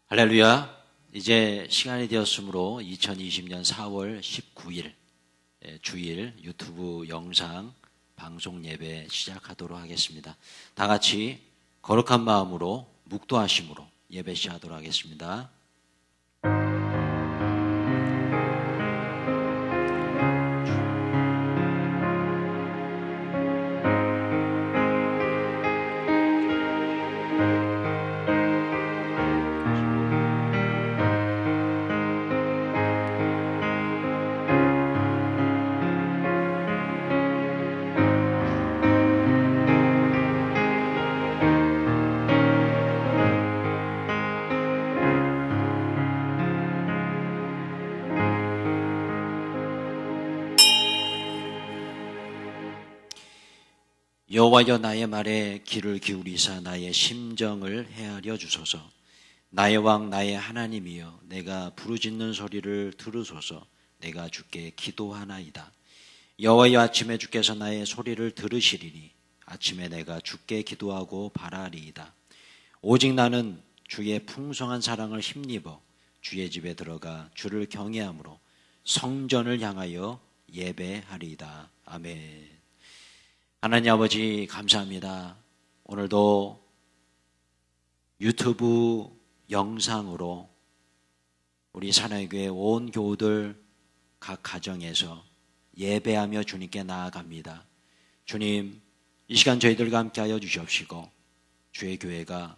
할렐루야. 이제 시간이 되었으므로 2020년 4월 19일 주일 유튜브 영상 방송 예배 시작하도록 하겠습니다. 다 같이 거룩한 마음으로 묵도하심으로 예배 시작하도록 하겠습니다. 여호와여 나의 말에 귀를 기울이사 나의 심정을 헤아려 주소서. 나의 왕 나의 하나님이여 내가 부르짖는 소리를 들으소서. 내가 주께 기도하나이다. 여호와여 아침에 주께서 나의 소리를 들으시리니 아침에 내가 주께 기도하고 바라리이다. 오직 나는 주의 풍성한 사랑을 힘입어 주의 집에 들어가 주를 경외함으로 성전을 향하여 예배하리이다. 아멘. 하나님 아버지 감사합니다. 오늘도 유튜브 영상으로 우리 사랑교회 온 교우들 각 가정에서 예배하며 주님께 나아갑니다. 주님, 이 시간 저희들과 함께하여 주시옵시고 주의 교회가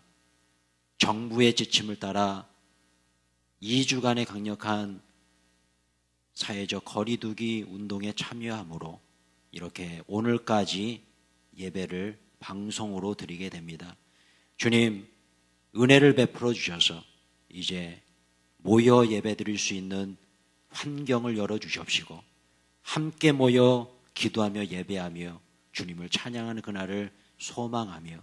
정부의 지침을 따라 2주간의 강력한 사회적 거리두기 운동에 참여함으로 이렇게 오늘까지 예배를 방송으로 드리게 됩니다. 주님, 은혜를 베풀어 주셔서 이제 모여 예배 드릴 수 있는 환경을 열어 주시옵시고 함께 모여 기도하며 예배하며 주님을 찬양하는 그날을 소망하며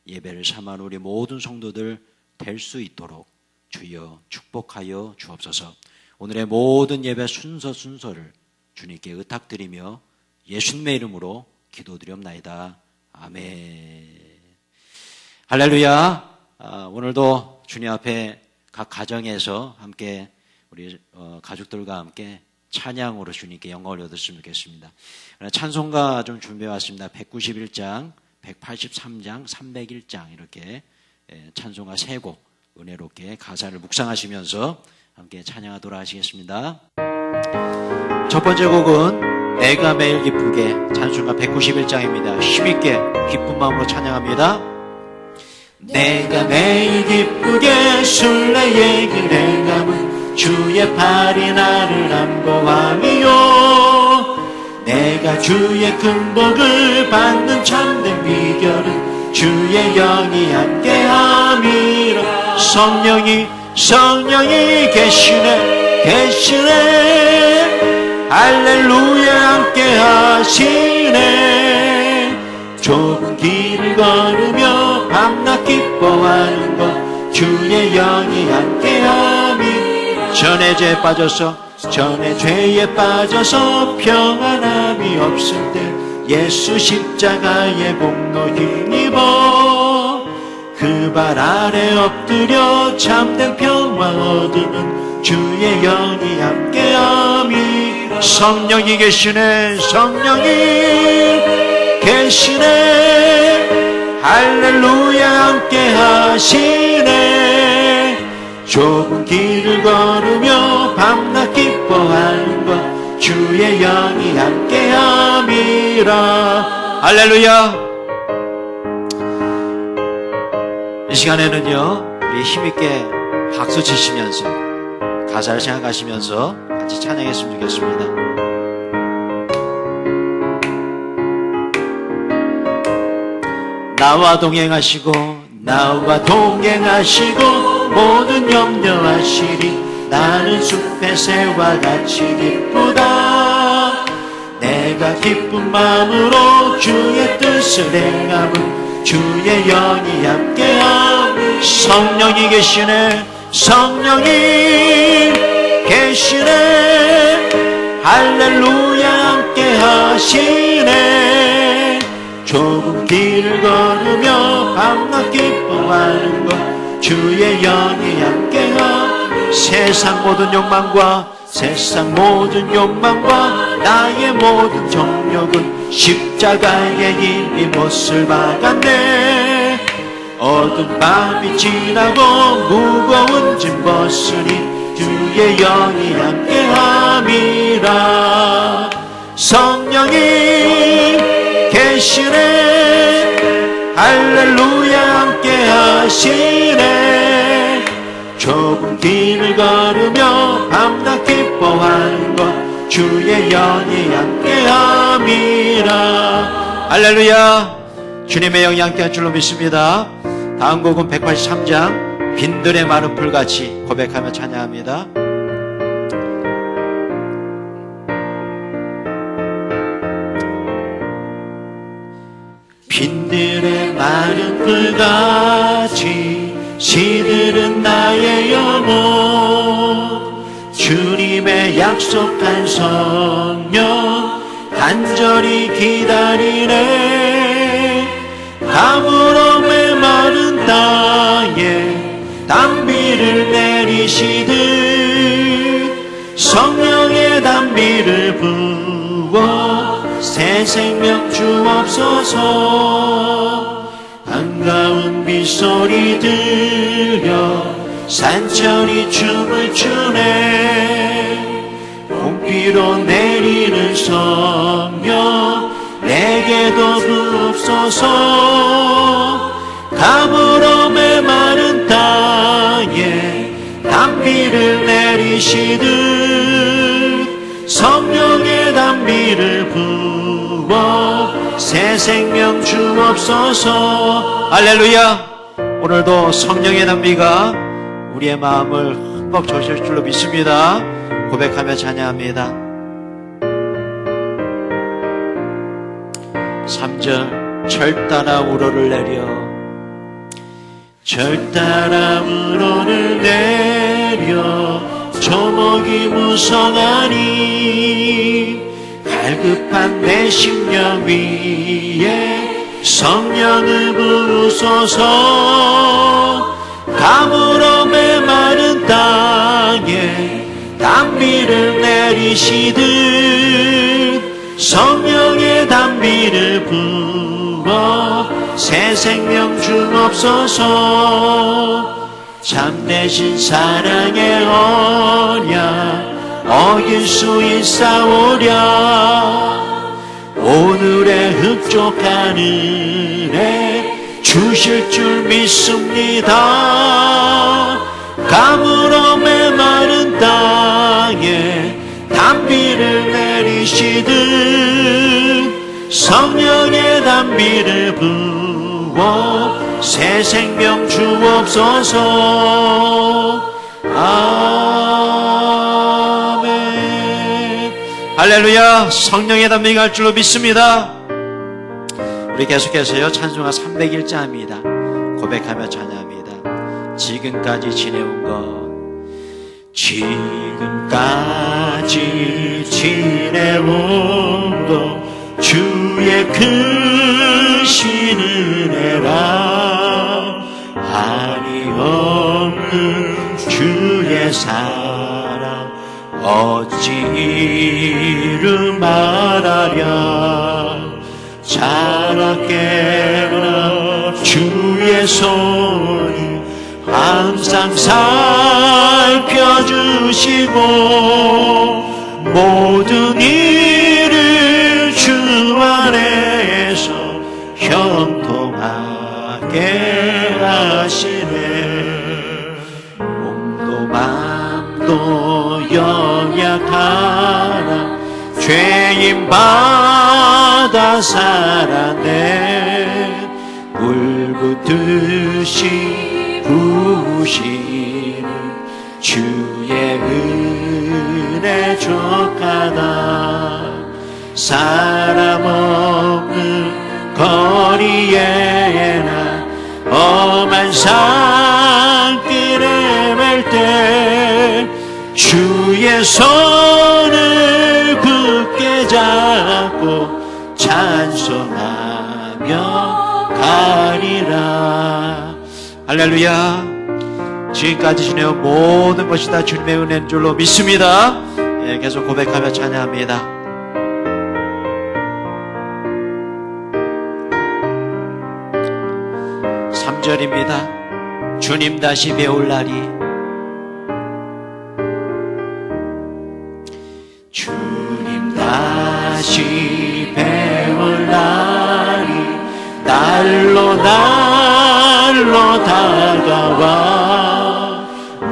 예배를 삼아는 우리 모든 성도들 될 수 있도록 주여 축복하여 주옵소서. 오늘의 모든 예배 순서를 주님께 의탁드리며 예수님의 이름으로 기도드리옵나이다. 아멘. 할렐루야. 오늘도 주님 앞에 각 가정에서 함께 우리 가족들과 함께 찬양으로 주님께 영광을 얻었으면 좋겠습니다. 찬송가 좀 준비해 왔습니다. 191장, 183장, 301장 이렇게 찬송가 3곡 은혜롭게 가사를 묵상하시면서 함께 찬양하도록 하시겠습니다. 첫 번째 곡은 내가 매일 기쁘게, 찬송가 191장입니다. 힘있게 기쁜 마음으로 찬양합니다. 내가 매일 기쁘게 술래의 길에 가면 주의 팔이 나를 안보함이요. 내가 주의 큰 복을 받는 참된 비결은 주의 영이 함께함이라. 성령이 계시네 할렐루야 함께 하시네. 좁은 길을 걸으며 밤낮 기뻐하는 것 주의 영이 함께함이. 전에 죄에 빠져서 평안함이 없을 때 예수 십자가의 공로 힘입어 그 발 아래 엎드려 참된 평화 얻으면 주의 영이 함께함이. 성령이 계시네 할렐루야 함께 하시네. 좁은 길을 걸으며 밤낮 기뻐하는 것 주의 영이 함께함이라. 할렐루야. 이 시간에는요 우리 힘있게 박수 치시면서 가사를 생각하시면서 같이 찬양했으면 좋겠습니다. 나와 동행하시고 모든 염려하시리. 나는 숲의 새와 같이 기쁘다. 내가 기쁜 마음으로 주의 뜻을 행함은 주의 영이 함께함. 성령이 계시네 할렐루야 함께 하시네. 좁은 길을 걸으며 밤낮 기뻐하는 것 주의 영이 함께 세상 모든 욕망과 세상 모든 욕망과 나의 모든 정욕은 십자가에 이미 못을 박았네. 어두운 밤이 지나고 무거운 짐 벗으니 주의 영이 함께함이라. 성령이 계시네. 할렐루야 함께하시네. 좁은 길을 걸으며 밤낮 기뻐하는 것 주의 영이 함께함이라. 할렐루야. 주님의 영이 함께할 줄로 믿습니다. 다음 곡은 183장 빈들의 마른 풀같이 고백하며 찬양합니다. 빈들의 마른 풀같이 시들은 나의 영혼. 주님의 약속한 성령 간절히 기다리네. 가물어 메마른 땅에 단비를 내리시듯 성령의 단비를 부어 새 생명 주옵소서. 반가운 빗소리 들려 산천이 춤을 추네. 봄비로 내리는 성령 내게도 부옵소서. 가물어 메마른 땅에 단비를 내리시듯 성령의 단비를 부어 새 생명 주옵소서. 할렐루야. 오늘도 성령의 단비가 우리의 마음을 흠뻑 적실 줄로 믿습니다. 고백하며 찬양합니다. 3절 절 따라 우러를 내려. 절 따라 우러를 내려 조목이 무성하니 갈급한 내 심령 위에 성령을 부으소서. 가물어 메마른 땅에 단비를 내리시듯 성령의 단비를 부어 새 생명 주옵소서. 참되신 사랑의 언약 어길 수 있사오랴. 오늘의 흡족한 은혜 주실 줄 믿습니다. 가물어 메마른 땅에 단비를 내리시듯 성령의 단비를 부어 새 생명 주옵소서. 아멘. 할렐루야. 성령의 단비가 할 줄로 믿습니다. 우리 계속해서요 찬송가 301자입니다. 고백하며 찬양합니다. 지금까지 지내온 것 지금까지 지내온 것 주의 크신 은혜라. 한이 없는 주의 사랑 어찌 이루 말하랴. 자라깨나 주의 손이 항상 살펴주시고 모든 일을 주 안에서 형통하게 하시네. 몸도 맘도 연약하나 죄인 받아 살아내. 물붓듯이 부으시는 주의 은혜 족하다. 사람 없는 거리에나 험한 산길에 맬 때 주의 손을 굳게 잡고 찬송하며 가리라. 할렐루야. 지금까지 지내온 모든 것이 다 주님의 은혜인 줄로 믿습니다. 계속 고백하며 찬양합니다. 3절입니다. 주님 다시 배울 날이, 주님 다시 배울 날이 날로 다가와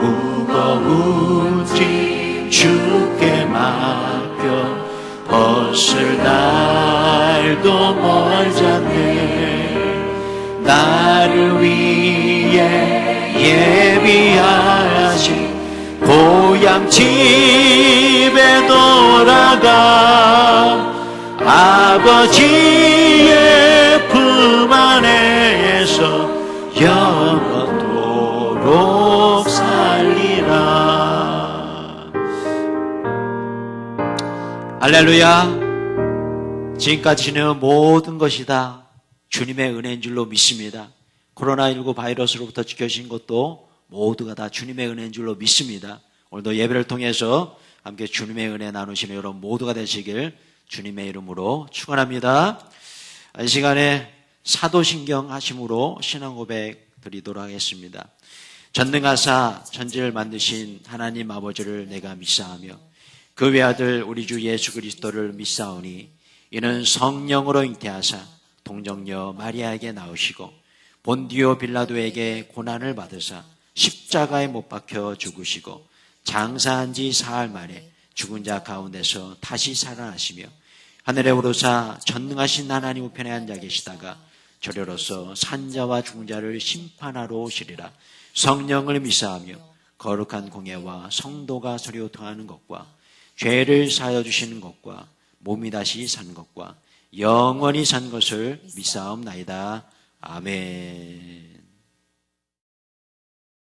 무거운 짐 주께 맡겨 벗을 날도 멀잖네. 나를 위해 예비하신 고향 집에 돌아가 아버지의 품 안에서 영원토록 살리라. 할렐루야. 지금까지 지내온 모든 것이 다 주님의 은혜인 줄로 믿습니다. 코로나19 바이러스로부터 지켜주신 것도 모두가 다 주님의 은혜인 줄로 믿습니다. 오늘도 예배를 통해서 함께 주님의 은혜 나누시는 여러분 모두가 되시길 주님의 이름으로 축원합니다. 이 시간에 사도신경 하심으로 신앙 고백 드리도록 하겠습니다. 전능하사 천지를 만드신 하나님 아버지를 내가 믿사하며 그 외아들 우리 주 예수 그리스도를 믿사오니 이는 성령으로 잉태하사 동정녀 마리아에게 나오시고 본디오 빌라도에게 고난을 받으사 십자가에 못 박혀 죽으시고 장사한 지 사흘 만에 죽은 자 가운데서 다시 살아나시며 하늘에 오르사 전능하신 하나님 우편에 앉아 계시다가 저리로서 산자와 죽은 자를 심판하러 오시리라. 성령을 믿사하며 거룩한 공예와 성도가 서로 통하는 것과 죄를 사하여 주시는 것과 몸이 다시 산 것과 영원히 산 것을 믿사옵나이다. 아멘.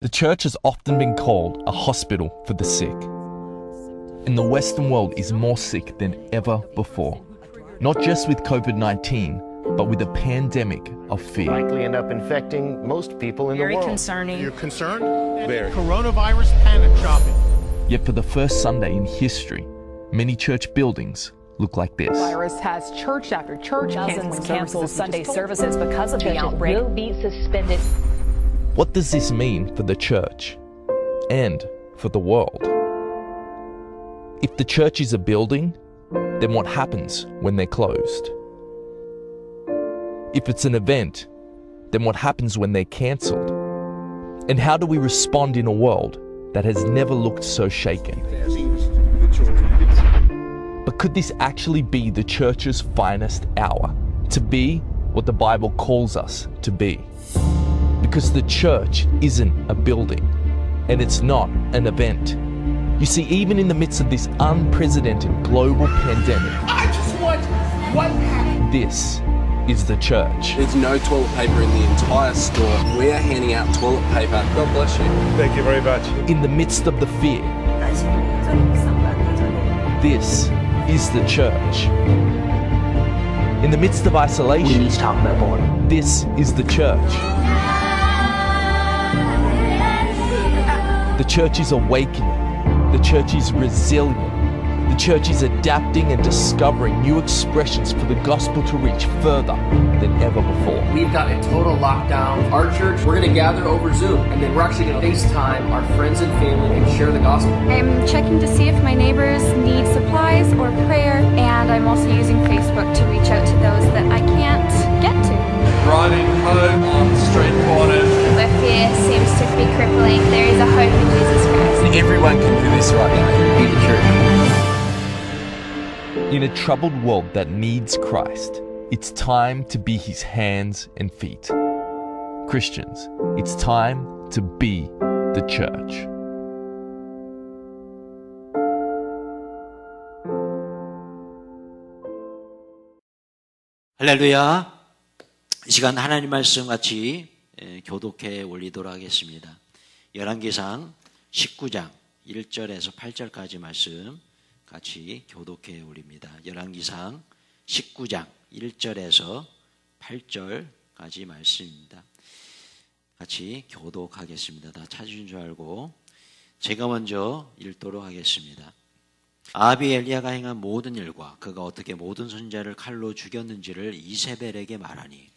The church has often been called a hospital for the sick. And the Western world is more sick than ever before. Not just with COVID-19, but with a pandemic of fear. Likely end up infecting most people in the world. Very concerning. You're concerned? Very. Coronavirus panic shopping. Yet for the first Sunday in history, many church buildings look like this. Virus has church after church Dozens canceled services Sunday just services because of the outbreak. will be suspended. What does this mean for the church and for the world? If the church is a building, then what happens when they're closed? If it's an event, then what happens when they're cancelled? And how do we respond in a world that has never looked so shaken? But could this actually be the church's finest hour? To be what the Bible calls us to be? Because the church isn't a building, and it's not an event. You see, even in the midst of this unprecedented global pandemic, I just want one pack. this is the church. There's no toilet paper in the entire store. We are handing out toilet paper. God bless you. Thank you very much. In the midst of the fear, this is the church. In the midst of isolation, this is the church. The church is awakening. The church is resilient. The church is adapting and discovering new expressions for the gospel to reach further than ever before. We've got a total lockdown. Our church, we're going to gather over Zoom, and then we're actually going to FaceTime our friends and family and share the gospel. I'm checking to see if my neighbors need supplies or prayer, and I'm also using Facebook to reach out to those that I can't get to. Driving home on street corners. Where fear seems to be crippling, there is a hope in Jesus Christ. Everyone can do this right now. Be the church. In a troubled world that needs Christ, it's time to be his hands and feet. Christians, it's time to be the church. 할렐루야. 이 시간 하나님 말씀 같이 교독해 올리도록 하겠습니다. 열왕기상 19장 1절에서 8절까지 말씀 같이 교독해 올립니다. 열왕기상 19장 1절에서 8절까지 말씀입니다. 같이 교독하겠습니다. 다 찾으신 줄 알고 제가 먼저 읽도록 하겠습니다. 아합이 엘리야가 행한 모든 일과 그가 어떻게 모든 선지자를 칼로 죽였는지를 이세벨에게 말하니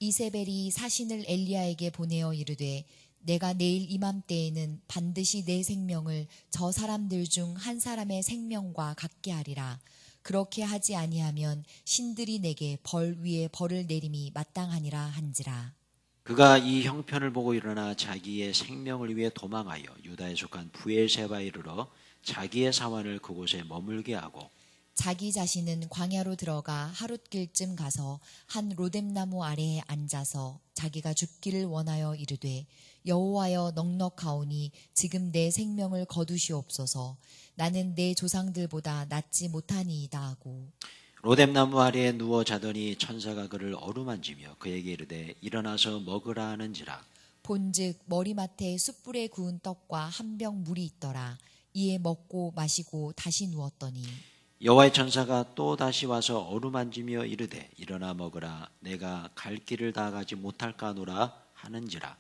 이세벨이 사신을 엘리야에게 보내어 이르되 내가 내일 이맘때에는 반드시 내 생명을 저 사람들 중 한 사람의 생명과 같게 하리라. 그렇게 하지 아니하면 신들이 내게 벌 위에 벌을 내림이 마땅하니라 한지라. 그가 이 형편을 보고 일어나 자기의 생명을 위해 도망하여 유다에 속한 부엘세바에 이르러 자기의 사환을 그곳에 머물게 하고 자기 자신은 광야로 들어가 하룻길쯤 가서 한 로뎀나무 아래에 앉아서 자기가 죽기를 원하여 이르되 여호와여 넉넉하오니 지금 내 생명을 거두시옵소서. 나는 내 조상들보다 낫지 못하니이다 하고 로뎀나무 아래에 누워 자더니 천사가 그를 어루만지며 그에게 이르되 일어나서 먹으라 하는지라. 본즉 머리맡에 숯불에 구운 떡과 한 병 물이 있더라. 이에 먹고 마시고 다시 누웠더니 여호와의 천사가 또 다시 와서 어루만지며 이르되 일어나 먹으라. 내가 갈 길을 다 가지 못할까노라 하는지라.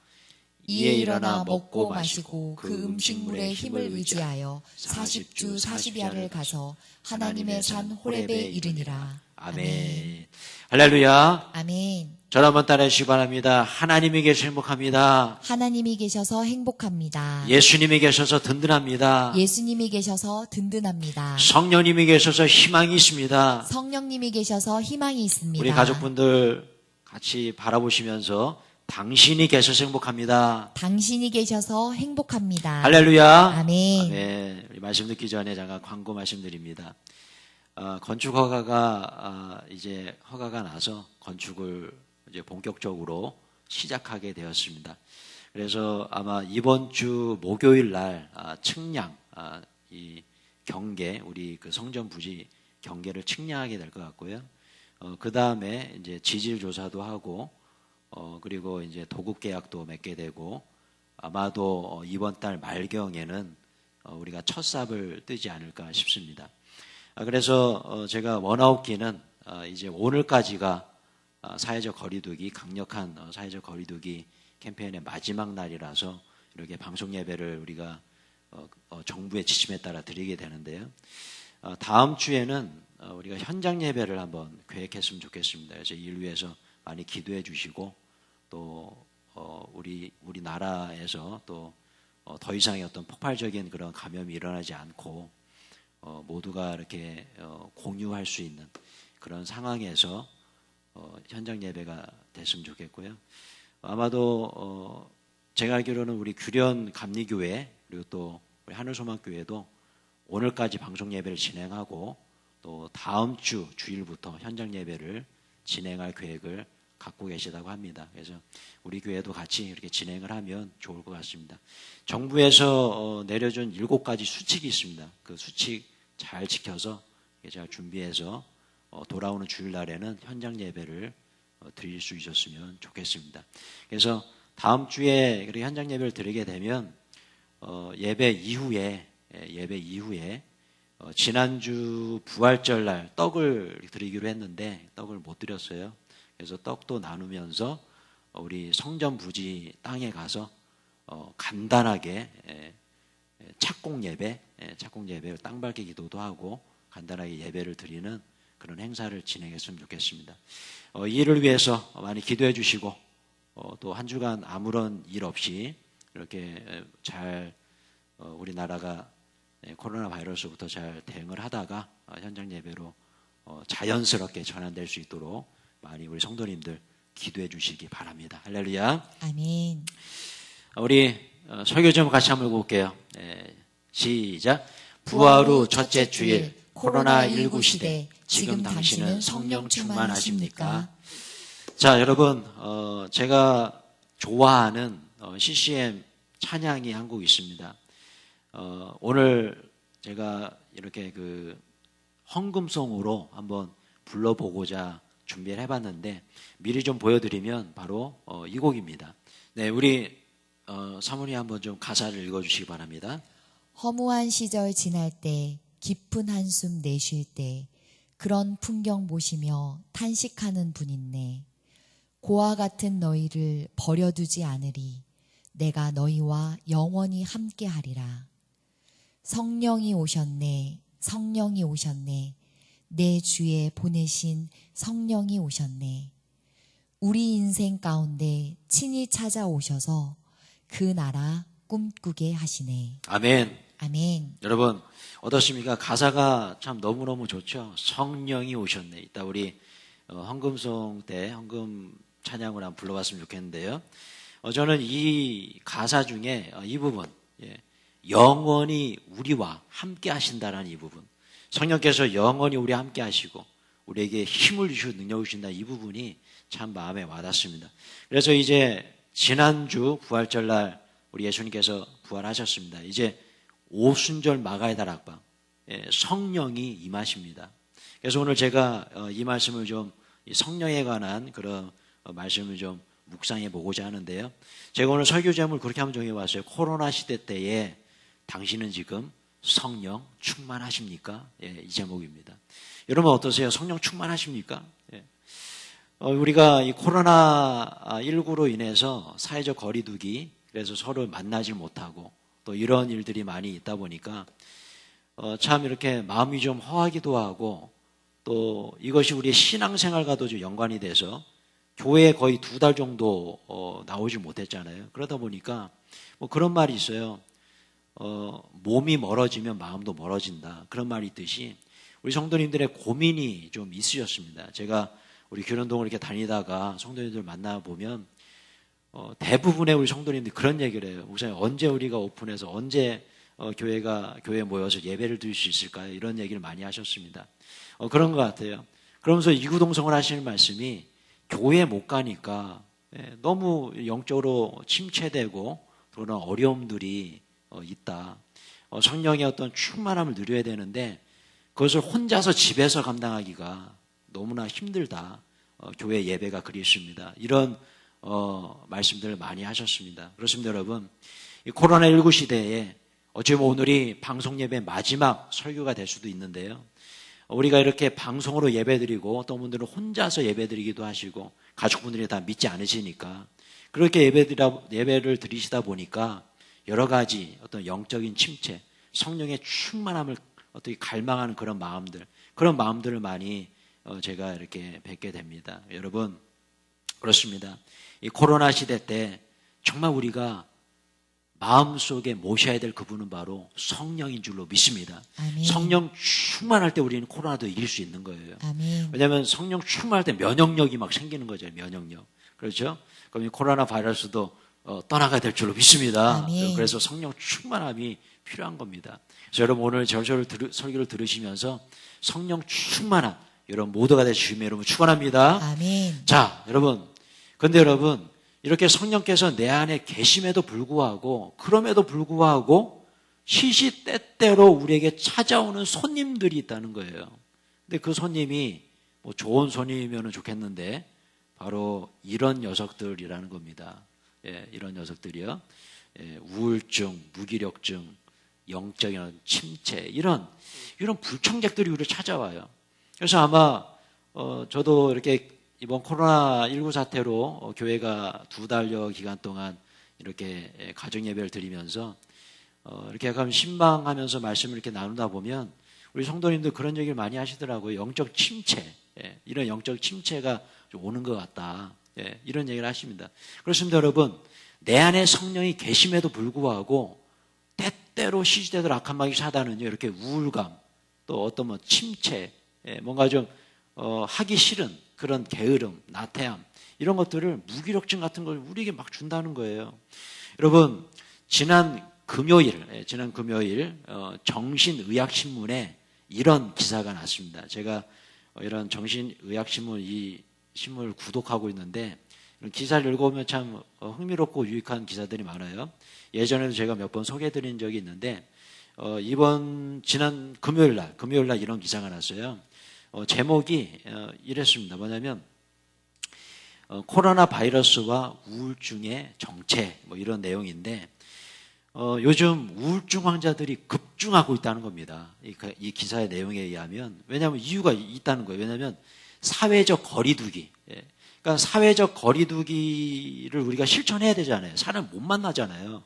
이에 일어나 먹고 마시고 그 음식물의 힘을 의지하여 40주 40야를 가서 하나님의 산 호렙에 이르니라. 아멘. 할렐루야. 아멘. 저를 한번 따라해 주시기 바랍니다. 하나님이 계셔서 행복합니다. 하나님이 계셔서 행복합니다. 예수님이 계셔서 든든합니다. 예수님이 계셔서 든든합니다. 성령님이 계셔서 희망이 있습니다. 성령님이 계셔서 희망이 있습니다. 우리 가족분들 같이 바라보시면서 당신이 계셔서 행복합니다. 당신이 계셔서 행복합니다. 할렐루야. 아멘. 아멘. 우리 말씀 듣기 전에 잠깐 광고 말씀드립니다. 건축 허가가 이제 허가가 나서 건축을 이제 본격적으로 시작하게 되었습니다. 그래서 아마 이번 주 목요일 날 측량 이 경계 우리 그 성전 부지 경계를 측량하게 될 것 같고요. 그 다음에 이제 지질 조사도 하고 그리고 이제 도급 계약도 맺게 되고 아마도 이번 달 말경에는 우리가 첫 삽을 뜨지 않을까 싶습니다. 그래서 제가 원하옵기는 이제 오늘까지가 사회적 거리두기 강력한 사회적 거리두기 캠페인의 마지막 날이라서 이렇게 방송 예배를 우리가 정부의 지침에 따라 드리게 되는데요. 다음 주에는 우리가 현장 예배를 한번 계획했으면 좋겠습니다. 그래서 이를 위해서 많이 기도해 주시고 또 우리나라에서 또 더 이상의 어떤 폭발적인 그런 감염이 일어나지 않고 모두가 이렇게 공유할 수 있는 그런 상황에서 현장 예배가 됐으면 좋겠고요. 아마도 제가 알기로는 우리 규련 감리교회 그리고 또 우리 하늘소망교회도 오늘까지 방송 예배를 진행하고 또 다음 주 주일부터 현장 예배를 진행할 계획을 갖고 계시다고 합니다. 그래서 우리 교회도 같이 이렇게 진행을 하면 좋을 것 같습니다. 정부에서 내려준 7가지 수칙이 있습니다. 그 수칙 잘 지켜서 제가 준비해서 돌아오는 주일날에는 현장 예배를 드릴 수 있었으면 좋겠습니다. 그래서 다음 주에 그렇게 현장 예배를 드리게 되면 예배 이후에 지난주 부활절 날 떡을 드리기로 했는데 떡을 못 드렸어요. 그래서 떡도 나누면서 우리 성전 부지 땅에 가서 간단하게 착공 예배 땅 밟기 기도도 하고 간단하게 예배를 드리는 그런 행사를 진행했으면 좋겠습니다. 이 일을 위해서 많이 기도해 주시고 또 한 주간 아무런 일 없이 이렇게 잘 우리나라가 코로나 바이러스부터 잘 대응을 하다가 현장 예배로 자연스럽게 전환될 수 있도록 많이 우리 성도님들 기도해 주시기 바랍니다. 할렐루야. 아멘. 우리 설교 좀 같이 한번 읽어볼게요. 시작. 부활 후 첫째 주일 코로나19 시대 지금 당신은 성령 충만하십니까? 자, 여러분 제가 좋아하는 CCM 찬양이 한 곡 있습니다. 오늘 제가 이렇게 그 헌금송으로 한번 불러보고자 준비를 해봤는데 미리 좀 보여드리면 바로 이 곡입니다. 네, 우리 사모님 한번 좀 가사를 읽어주시기 바랍니다. 허무한 시절 지날 때 깊은 한숨 내쉴 때 그런 풍경 보시며 탄식하는 분 있네. 고와 같은 너희를 버려두지 않으리. 내가 너희와 영원히 함께하리라. 성령이 오셨네. 성령이 오셨네. 내 주에 보내신 성령이 오셨네. 우리 인생 가운데 친히 찾아오셔서 그 나라 꿈꾸게 하시네. 아멘. 아멘. 여러분 어떻습니까? 가사가 참 너무너무 좋죠. 성령이 오셨네. 이따 우리 헌금송 때 헌금 찬양을 한번 불러봤으면 좋겠는데요. 저는 이 가사 중에 이 부분, 영원히 우리와 함께 하신다라는 이 부분, 성령께서 영원히 우리와 함께 하시고 우리에게 힘을 주시고 능력을 주신다, 이 부분이 참 마음에 와닿습니다. 그래서 이제 지난주 부활절날 우리 예수님께서 부활하셨습니다. 이제 오순절 마가의 다락방, 성령이 임하십니다. 그래서 오늘 제가 이 말씀을 좀 성령에 관한 그런 말씀을 좀 묵상해 보고자 하는데요. 제가 오늘 설교 제목을 그렇게 한번 정해봤어요. 코로나 시대 때에 당신은 지금 성령 충만하십니까? 이 제목입니다. 여러분 어떠세요? 성령 충만하십니까? 우리가 이 코로나19로 인해서 사회적 거리두기, 그래서 서로 만나지 못하고 또 이런 일들이 많이 있다 보니까 참 이렇게 마음이 좀 허하기도 하고, 또 이것이 우리의 신앙생활과도 좀 연관이 돼서 교회에 거의 2달 정도 나오지 못했잖아요. 그러다 보니까 뭐 그런 말이 있어요. 몸이 멀어지면 마음도 멀어진다, 그런 말이 있듯이 우리 성도님들의 고민이 좀 있으셨습니다. 제가 우리 교련동을 이렇게 다니다가 성도님들 만나보면 대부분의 우리 성도님들이 그런 얘기를 해요. 목사님, 언제 우리가 오픈해서 언제 교회에 모여서 예배를 드릴 수 있을까요? 이런 얘기를 많이 하셨습니다. 그런 것 같아요. 그러면서 이구동성을 하시는 말씀이 교회에 못 가니까 너무 영적으로 침체되고 그런 어려움들이 있다. 성령의 어떤 충만함을 누려야 되는데 그것을 혼자서 집에서 감당하기가 너무나 힘들다. 교회 예배가 그리웠습니다. 이런 말씀들을 많이 하셨습니다. 그렇습니다, 여러분. 이 코로나19 시대에 어쩌면 오늘이 방송 예배 마지막 설교가 될 수도 있는데요. 우리가 이렇게 방송으로 예배드리고 또 분들은 혼자서 예배드리기도 하시고 가족분들이 다 믿지 않으시니까 그렇게 예배를 드리시다 보니까 여러 가지 어떤 영적인 침체, 성령의 충만함을 어떻게 갈망하는 그런 마음들을 많이 제가 이렇게 뵙게 됩니다. 여러분, 그렇습니다. 이 코로나 시대 때 정말 우리가 마음속에 모셔야 될 그분은 바로 성령인 줄로 믿습니다. 아멘. 성령 충만할 때 우리는 코로나도 이길 수 있는 거예요. 아멘. 왜냐하면 성령 충만할 때 면역력이 막 생기는 거죠. 면역력. 그렇죠? 그럼 이 코로나 바이러스도 떠나가야 될 줄로 믿습니다. 아멘. 그래서 성령 충만함이 필요한 겁니다. 그래서 여러분 오늘 설교를 들으시면서 성령 충만함 여러분 모두가 되시면 여러분 축원합니다. 아멘. 자, 여러분. 근데 여러분 이렇게 성령께서 내 안에 계심에도 불구하고 그럼에도 불구하고 시시때때로 우리에게 찾아오는 손님들이 있다는 거예요. 근데 그 손님이 뭐 좋은 손님이면 좋겠는데 바로 이런 녀석들이라는 겁니다. 이런 녀석들이요. 우울증, 무기력증, 영적인 침체 이런 불청객들이 우리를 찾아와요. 그래서 아마 저도 이렇게 이번 코로나19 사태로 교회가 2달여 기간 동안 이렇게 가정 예배를 드리면서 이렇게 약간 신방하면서 말씀을 이렇게 나누다 보면 우리 성도님들 그런 얘기를 많이 하시더라고요. 영적 침체, 이런 영적 침체가 좀 오는 것 같다. 이런 얘기를 하십니다. 그렇습니다, 여러분. 내 안에 성령이 계심에도 불구하고 때때로 시시때때로 악한 마귀 사단은요 이렇게 우울감 또 어떤 뭐 침체, 뭔가 좀 하기 싫은 그런 게으름, 나태함 이런 것들을 무기력증 같은 걸 우리에게 막 준다는 거예요. 여러분 지난 금요일 정신의학신문에 이런 기사가 났습니다. 제가 이런 정신의학신문 이 신문을 구독하고 있는데 이런 기사를 읽어보면 참 흥미롭고 유익한 기사들이 많아요. 예전에도 제가 몇 번 소개해드린 적이 있는데 지난 금요일 날 이런 기사가 났어요. 제목이 이랬습니다. 뭐냐면 코로나 바이러스와 우울증의 정체 뭐 이런 내용인데 요즘 우울증 환자들이 급증하고 있다는 겁니다. 이 기사의 내용에 의하면 왜냐하면 이유가 있다는 거예요. 왜냐하면 사회적 거리두기 그러니까 사회적 거리두기를 우리가 실천해야 되잖아요. 사람 못 만나잖아요.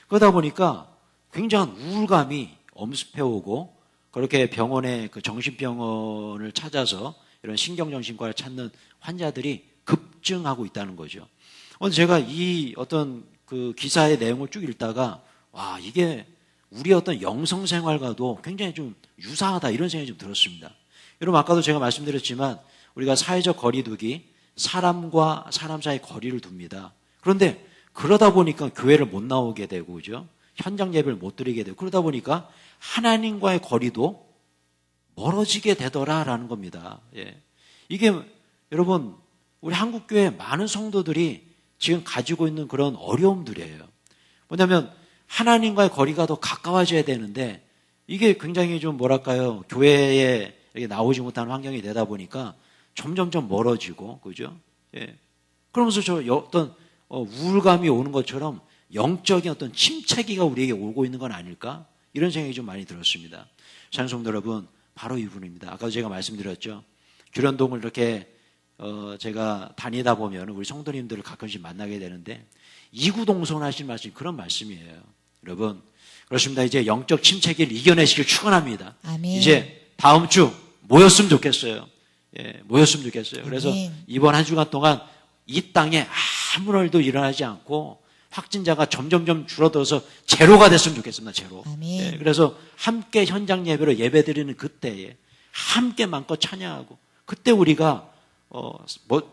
그러다 보니까 굉장한 우울감이 엄습해오고 그렇게 병원에 그 정신병원을 찾아서 이런 신경정신과를 찾는 환자들이 급증하고 있다는 거죠. 오늘 제가 이 어떤 그 기사의 내용을 쭉 읽다가 와, 이게 우리 어떤 영성 생활과도 굉장히 좀 유사하다 이런 생각이 좀 들었습니다. 여러분 아까도 제가 말씀드렸지만 우리가 사회적 거리두기, 사람과 사람 사이 거리를 둡니다. 그런데 그러다 보니까 교회를 못 나오게 되고 그죠? 현장 예배를 못 드리게 되고 그러다 보니까 하나님과의 거리도 멀어지게 되더라라는 겁니다. 예. 이게 여러분 우리 한국교회 많은 성도들이 지금 가지고 있는 그런 어려움들이에요. 뭐냐면 하나님과의 거리가 더 가까워져야 되는데 이게 굉장히 좀 뭐랄까요, 교회에 이렇게 나오지 못하는 환경이 되다 보니까 점점점 멀어지고 그죠? 예. 그러면서 저 어떤 우울감이 오는 것처럼 영적인 어떤 침체기가 우리에게 오고 있는 건 아닐까? 이런 생각이 좀 많이 들었습니다. 찬송도 여러분, 바로 이분입니다. 아까도 제가 말씀드렸죠. 규련동을 이렇게 제가 다니다 보면 우리 성도님들을 가끔씩 만나게 되는데 이구동성하신 말씀이 그런 말씀이에요. 여러분, 그렇습니다. 이제 영적 침체기를 이겨내시길 축원합니다. 아멘. 이제 다음 주 모였으면 좋겠어요. 예, 모였으면 좋겠어요. 그래서 아멘. 이번 한 주간 동안 이 땅에 아무 일도 일어나지 않고 확진자가 점점점 줄어들어서 제로가 됐으면 좋겠습니다. 제로. 아멘. 예, 그래서 함께 현장 예배로 예배드리는 그때에 함께 마음껏 찬양하고 그때 우리가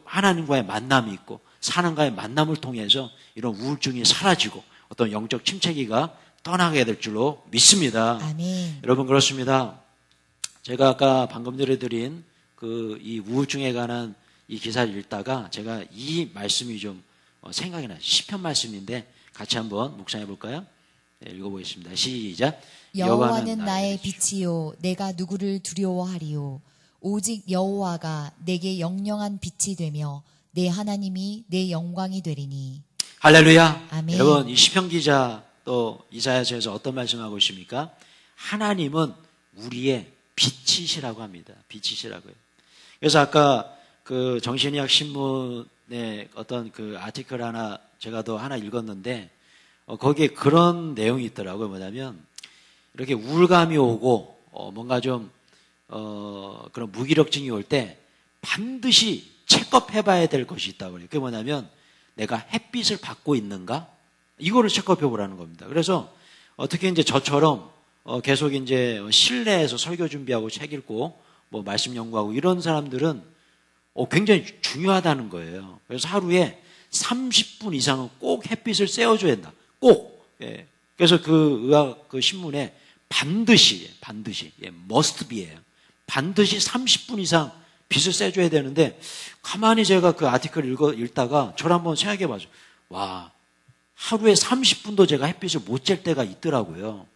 하나님과의 만남이 있고 하나님과의 만남을 통해서 이런 우울증이 사라지고 어떤 영적 침체기가 떠나게 될 줄로 믿습니다. 아멘. 여러분 그렇습니다. 제가 아까 방금 들려드린 그 이 우울증에 관한 이 기사를 읽다가 제가 이 말씀이 좀 생각이 나요. 시편 말씀인데 같이 한번 묵상해 볼까요? 네, 읽어보겠습니다. 시작. 여호와는 나의 빛이요 내가 누구를 두려워하리요 오직 여호와가 내게 영영한 빛이 되며 내 하나님이 내 영광이 되리니. 할렐루야. 아멘. 여러분 이 시편 기자 또 이사야서에서 어떤 말씀하고 있습니까? 하나님은 우리의 빛이시라고 합니다. 빛이시라고요. 그래서 아까 그 정신의학 신문에 어떤 그 아티클 하나 제가 더 하나 읽었는데 거기에 그런 내용이 있더라고요. 뭐냐면 이렇게 우울감이 오고 뭔가 좀 그런 무기력증이 올 때 반드시 체크업해봐야 될 것이 있다고 그래요. 그게 뭐냐면 내가 햇빛을 받고 있는가? 이거를 체크업해보라는 겁니다. 그래서 특히 이제 저처럼 계속 이제 실내에서 설교 준비하고 책 읽고 뭐 말씀 연구하고 이런 사람들은 굉장히 중요하다는 거예요. 그래서 하루에 30분 이상은 꼭 햇빛을 쐬어줘야 된다. 꼭. 예. 그래서 그 의학 그 신문에 반드시 must be예요. 반드시 30분 이상 빛을 쐬줘야 되는데 가만히 제가 그 아티클 읽다가 저를 한번 생각해 봐죠. 와, 하루에 30분도 제가 햇빛을 못 쬐을 때가 있더라고요.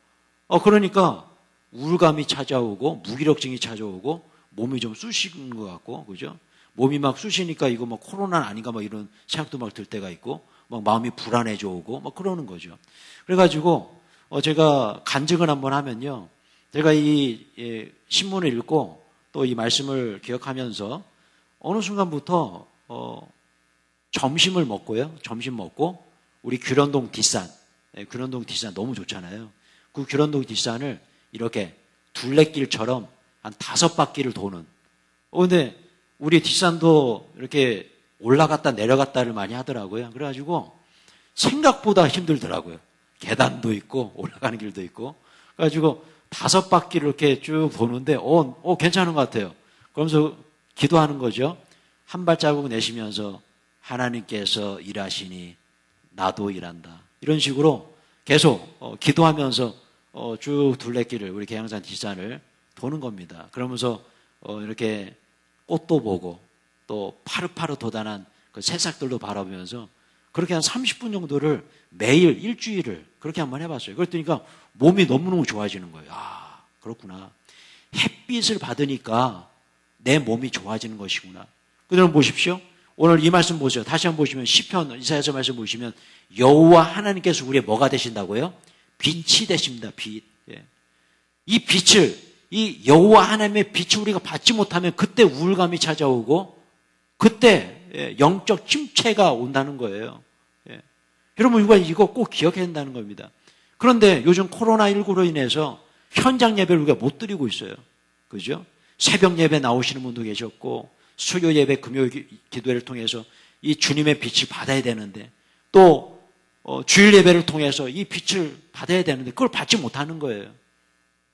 그러니까 우울감이 찾아오고 무기력증이 찾아오고 몸이 좀 쑤시는 것 같고 그죠? 몸이 막 쑤시니까 이거 뭐 코로나 아닌가 막 이런 생각도 막 들 때가 있고 막 마음이 불안해져 오고 막 그러는 거죠. 그래가지고 제가 간증을 한번 하면요, 제가 이 신문을 읽고 또 이 말씀을 기억하면서 어느 순간부터 점심을 먹고요, 점심 먹고 우리 규련동 뒷산, 규련동 뒷산 너무 좋잖아요. 그 규련동 뒷산을 이렇게 둘레길처럼 한 5바퀴를 도는. 근데 우리 뒷산도 이렇게 올라갔다 내려갔다를 많이 하더라고요. 그래가지고 생각보다 힘들더라고요. 계단도 있고 올라가는 길도 있고. 그래가지고 5바퀴를 이렇게 쭉 도는데 괜찮은 것 같아요. 그러면서 기도하는 거죠. 한 발자국 내쉬면서 하나님께서 일하시니 나도 일한다. 이런 식으로 계속 기도하면서 쭉 둘레길을 우리 계양산 뒷산을 도는 겁니다. 그러면서 이렇게 꽃도 보고 또 파릇파릇 돋아난 그 새싹들도 바라보면서 그렇게 한 30분 정도를 매일 일주일을 그렇게 한번 해봤어요. 그랬더니까 몸이 너무너무 좋아지는 거예요. 아, 그렇구나. 햇빛을 받으니까 내 몸이 좋아지는 것이구나. 그럼 보십시오. 오늘 이 말씀 보세요. 다시 한번 보시면 시편 이사야서 말씀 보시면 여호와 하나님께서 우리의 뭐가 되신다고요? 빛이 되십니다. 빛. 예. 이 빛을, 이 여호와 하나님의 빛을 우리가 받지 못하면 그때 우울감이 찾아오고 그때 영적 침체가 온다는 거예요. 예. 여러분 우리가 이거 꼭 기억해야 된다는 겁니다. 그런데 요즘 코로나19로 인해서 현장 예배를 우리가 못 드리고 있어요. 그죠? 새벽 예배 나오시는 분도 계셨고 수요 예배 금요일 기도회를 통해서 이 주님의 빛을 받아야 되는데 또 주일 예배를 통해서 이 빛을 받아야 되는데 그걸 받지 못하는 거예요.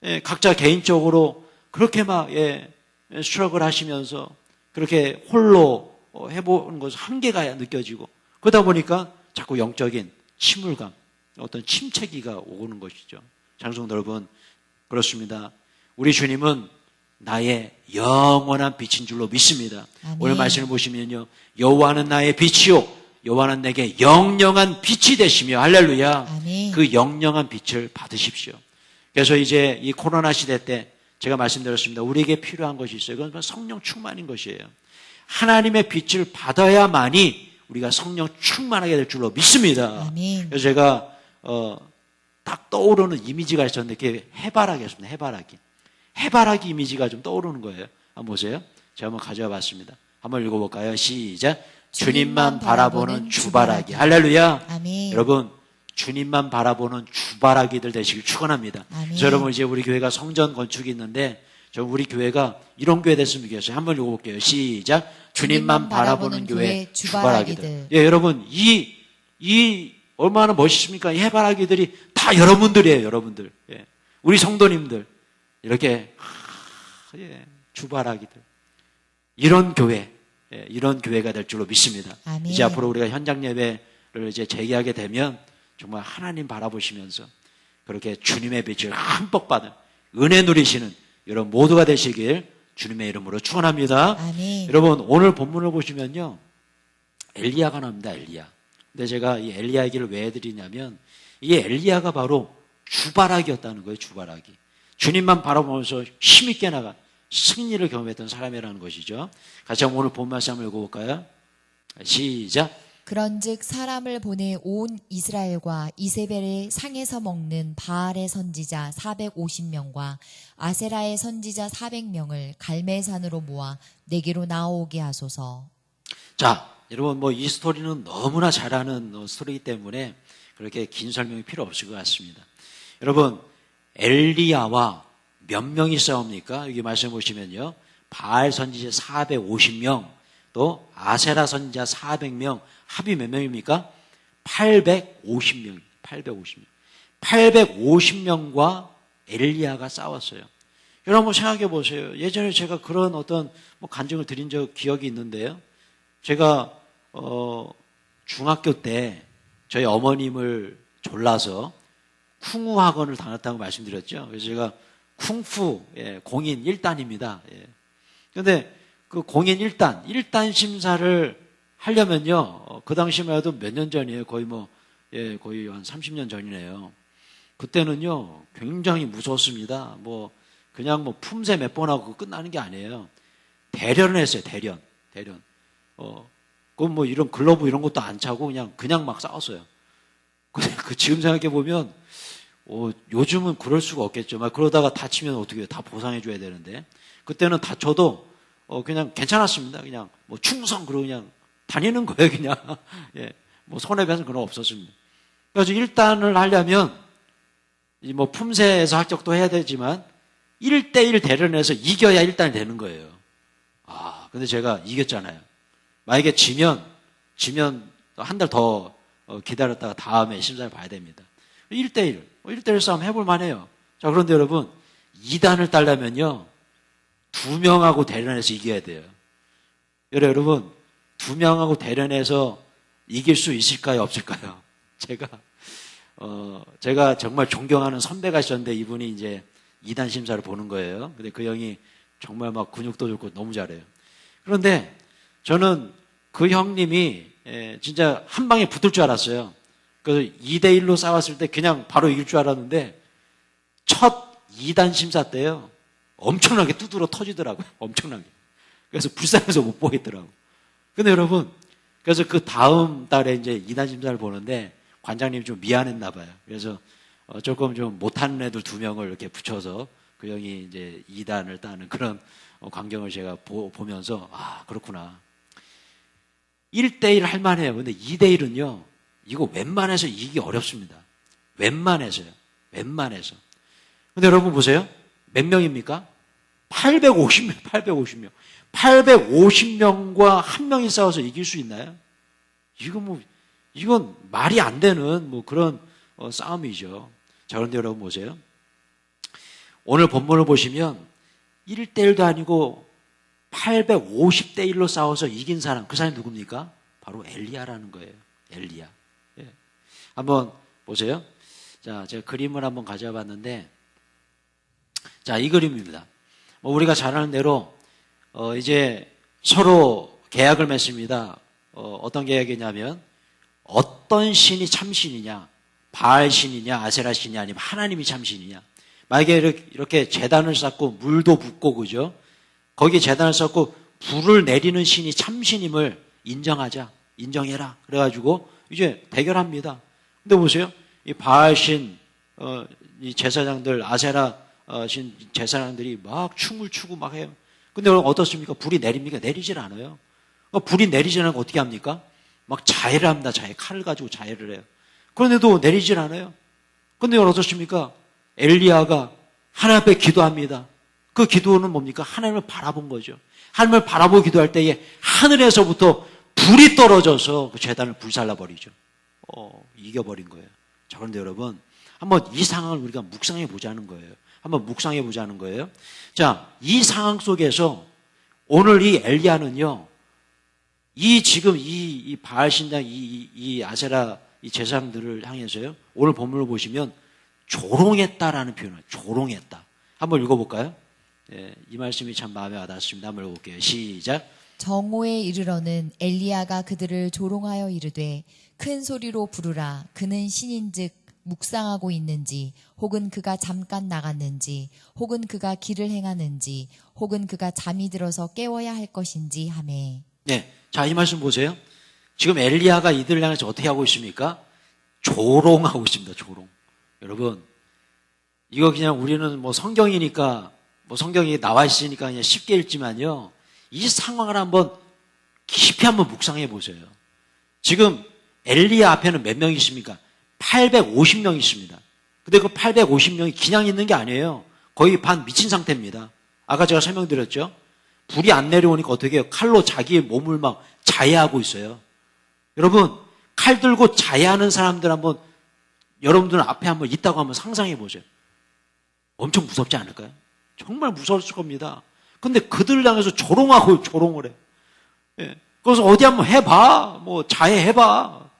예, 각자 개인적으로 그렇게 막 수락을 하시면서 그렇게 홀로 해보는 것은 한계가 느껴지고 그러다 보니까 자꾸 영적인 침울감, 어떤 침체기가 오는 것이죠. 장성도 여러분, 그렇습니다. 우리 주님은 나의 영원한 빛인 줄로 믿습니다. 아멘. 오늘 말씀을 보시면요, 여호와는 나의 빛이요 여호와는 내게 영영한 빛이 되시며 할렐루야. 아멘. 그 영영한 빛을 받으십시오. 그래서 이제 이 코로나 시대 때 제가 말씀드렸습니다. 우리에게 필요한 것이 있어요. 그건 성령 충만인 것이에요. 하나님의 빛을 받아야만이 우리가 성령 충만하게 될 줄로 믿습니다. 아멘. 그래서 제가 딱 떠오르는 이미지가 있었는데 그게 해바라기였습니다. 해바라기 이미지가 좀 떠오르는 거예요. 한번 보세요. 제가 한번 가져와 봤습니다. 한번 읽어볼까요? 시작. 주님만 바라보는 주바라기. 할렐루야. 아멘. 여러분, 주님만 바라보는 주바라기들 되시길 축원합니다. 그래서 여러분, 이제 우리 교회가 성전 건축이 있는데 저 우리 교회가 이런 교회 됐으면 좋겠어요. 한번 읽어볼게요. 시작. 주님만 바라보는 교회 주바라기들. 예, 여러분, 이 얼마나 멋있습니까? 이 해바라기들이 다 여러분들이에요. 여러분들. 예. 우리 성도님들 이렇게 주바라기들. 이런 교회, 이런 교회가 될 줄로 믿습니다. 아멘. 이제 앞으로 우리가 현장 예배를 이제 재개하게 되면 정말 하나님 바라보시면서 그렇게 주님의 빛을 흠뻑 받은 은혜 누리시는 여러분 모두가 되시길 주님의 이름으로 축원합니다. 아멘. 여러분 오늘 본문을 보시면요, 엘리야가 나옵니다. 엘리야. 근데 제가 이 엘리야 얘기를 왜 해드리냐면 이 엘리야가 바로 주바라기였다는 거예요. 주바라기. 주님만 바라보면서 힘있게 나가 승리를 경험했던 사람이라는 것이죠. 같이 한번 오늘 본 말씀 한번 읽어볼까요? 시작. 그런즉 사람을 보내 온 이스라엘과 이세벨의 상에서 먹는 바알의 선지자 450명과 아세라의 선지자 400명을 갈멜산으로 모아 내게로 나오게 하소서. 자, 여러분 뭐 이 스토리는 너무나 잘 아는 스토리이기 때문에 그렇게 긴 설명이 필요 없을 것 같습니다. 여러분, 엘리야와 몇 명이 싸웁니까? 여기 말씀 보시면요, 바알 선지자 450명, 또 아세라 선지자 400명, 합이 몇 명입니까? 850명. 850명과 엘리야가 싸웠어요. 여러분 한번 생각해 보세요. 예전에 제가 그런 어떤 간증을 드린 적 기억이 있는데요. 제가 중학교 때 저희 어머님을 졸라서 쿵후 학원을 다녔다고 말씀드렸죠. 그래서 제가 쿵푸 공인 1단입니다. 그런데 그 공인 1단 심사를 하려면요, 그 당시만 해도 몇 년 전이에요. 거의 거의 한 30년 전이네요. 그때는요, 굉장히 무서웠습니다. 그냥 품새 몇 번 하고 끝나는 게 아니에요. 대련을 했어요. 대련. 그건 이런 글러브 이런 것도 안 차고 그냥 막 싸웠어요. 근데 지금 생각해 보면, 요즘은 그럴 수가 없겠죠. 그러다가 다치면 어떻게 해요? 다 보상해줘야 되는데. 그때는 다쳐도, 그냥 괜찮았습니다. 그냥 충성, 그러고 그냥 다니는 거예요, 그냥. 예. 손해배상 그런 거 없었습니다. 그래서 1단을 하려면, 품새에서 합격도 해야 되지만, 1대1 대련해서 이겨야 1단이 되는 거예요. 근데 제가 이겼잖아요. 만약에 지면 한 달 더 기다렸다가 다음에 심사를 봐야 됩니다. 1대1 싸움 해볼 만해요. 자, 그런데 여러분, 2단을 따려면요, 2명하고 대련해서 이겨야 돼요. 여러분, 2명하고 대련해서 이길 수 있을까요? 없을까요? 제가 정말 존경하는 선배가 있었는데 이분이 이제 2단 심사를 보는 거예요. 근데 그 형이 정말 근육도 좋고 너무 잘해요. 그런데 저는 그 형님이 진짜 한 방에 붙을 줄 알았어요. 그래서 2대1로 싸웠을 때 그냥 바로 이길 줄 알았는데 첫 2단 심사 때요, 엄청나게 두드러 터지더라고요. 엄청나게. 그래서 불쌍해서 못 보겠더라고요. 근데 여러분, 그래서 그 다음 달에 이제 2단 심사를 보는데 관장님이 좀 미안했나 봐요. 그래서 조금 좀 못하는 애들 2명을 이렇게 붙여서 그 형이 이제 2단을 따는 그런 광경을 제가 보면서 그렇구나. 1대1 할 만해요. 근데 2대1은요, 이거 웬만해서 이기기 어렵습니다. 웬만해서요. 웬만해서. 근데 여러분 보세요. 몇 명입니까? 850명, 850명. 850명과 한 명이 싸워서 이길 수 있나요? 이건 말이 안 되는 그런 싸움이죠. 자, 그런데 여러분 보세요. 오늘 본문을 보시면 1대1도 아니고 850대1로 싸워서 이긴 사람, 그 사람이 누굽니까? 바로 엘리야라는 거예요. 엘리야. 예. 한번 보세요. 자, 제가 그림을 한번 가져와 봤는데, 자, 이 그림입니다. 우리가 잘 아는 대로, 이제 서로 계약을 맺습니다. 어떤 계약이냐면, 어떤 신이 참신이냐, 바알 신이냐, 아세라 신이냐, 아니면 하나님이 참신이냐. 만약에 이렇게 제단을 쌓고 물도 붓고, 그죠? 거기에 제단을 쌓고 불을 내리는 신이 참신임을 인정하자. 인정해라. 그래가지고 이제 대결합니다. 근데 보세요. 이 바알 신, 이 제사장들, 아세라 신 제사장들이 막 춤을 추고 막 해요. 근데 어떻습니까? 불이 내립니까? 내리질 않아요. 불이 내리지 않으면 어떻게 합니까? 막 자해를 합니다. 칼을 가지고 자해를 해요. 그런데도 내리질 않아요. 근데 어떻습니까? 엘리야가 하나님 앞에 기도합니다. 그 기도는 뭡니까? 하나님을 바라본 거죠. 하나님을 바라보고 기도할 때에 하늘에서부터 불이 떨어져서 그 제단을 불살라버리죠. 이겨버린 거예요. 자, 그런데 여러분, 한번 이 상황을 우리가 묵상해 보자는 거예요. 한번 묵상해 보자는 거예요. 자, 이 상황 속에서 오늘 이 엘리야는요, 지금 이 바알 신당, 이 아세라 이 제사장들을 향해서요, 오늘 본문을 보시면 조롱했다라는 표현을, 조롱했다. 한번 읽어볼까요? 예, 이 말씀이 참 마음에 와닿습니다. 한번 읽어볼게요. 시작. 정오에 이르러는 엘리야가 그들을 조롱하여 이르되 큰 소리로 부르라. 그는 신인즉 묵상하고 있는지, 혹은 그가 잠깐 나갔는지, 혹은 그가 길을 행하는지, 혹은 그가 잠이 들어서 깨워야 할 것인지 하매. 네, 자, 이 말씀 보세요. 지금 엘리야가 이들을 향해서 어떻게 하고 있습니까? 조롱하고 있습니다. 조롱. 여러분, 이거 그냥 우리는 성경이니까, 성경이 나와 있으니까 그냥 쉽게 읽지만요, 이 상황을 한번 깊이 한번 묵상해 보세요. 지금 엘리야 앞에는 몇 명이 있습니까? 850명이 있습니다. 근데 그 850명이 그냥 있는 게 아니에요. 거의 반 미친 상태입니다. 아까 제가 설명드렸죠? 불이 안 내려오니까 어떻게 해요? 칼로 자기의 몸을 막 자해하고 있어요. 여러분, 칼 들고 자해하는 사람들 한번, 여러분들 앞에 한번 있다고 한번 상상해 보세요. 엄청 무섭지 않을까요? 정말 무서웠을 겁니다. 근데 그들을 향해서 조롱을 해. 예. 그래서 어디 한번 해봐. 자해해봐.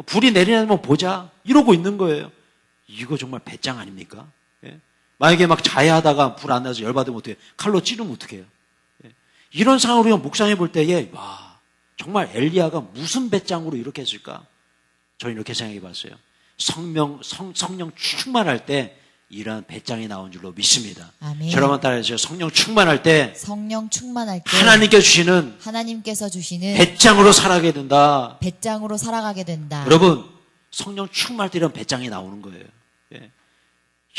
불이 내리면 보자. 이러고 있는 거예요. 이거 정말 배짱 아닙니까? 예. 만약에 막 자해하다가 불 안 나서 열받으면 어떻게 해요? 칼로 찌르면 어떻게 해요? 예. 이런 상황으로 우리가 묵상해 볼 때에, 와, 정말 엘리야가 무슨 배짱으로 이렇게 했을까? 저는 이렇게 생각해 봤어요. 성령 충만할 때 이러한 배짱이 나온 줄로 믿습니다. 아멘. 저러면 따라해주세요. 성령 충만할 때 하나님께서 주시는 배짱으로 살아가게 된다. 배짱으로 살아가게 된다. 여러분, 성령 충만할 때 이런 배짱이 나오는 거예요. 예.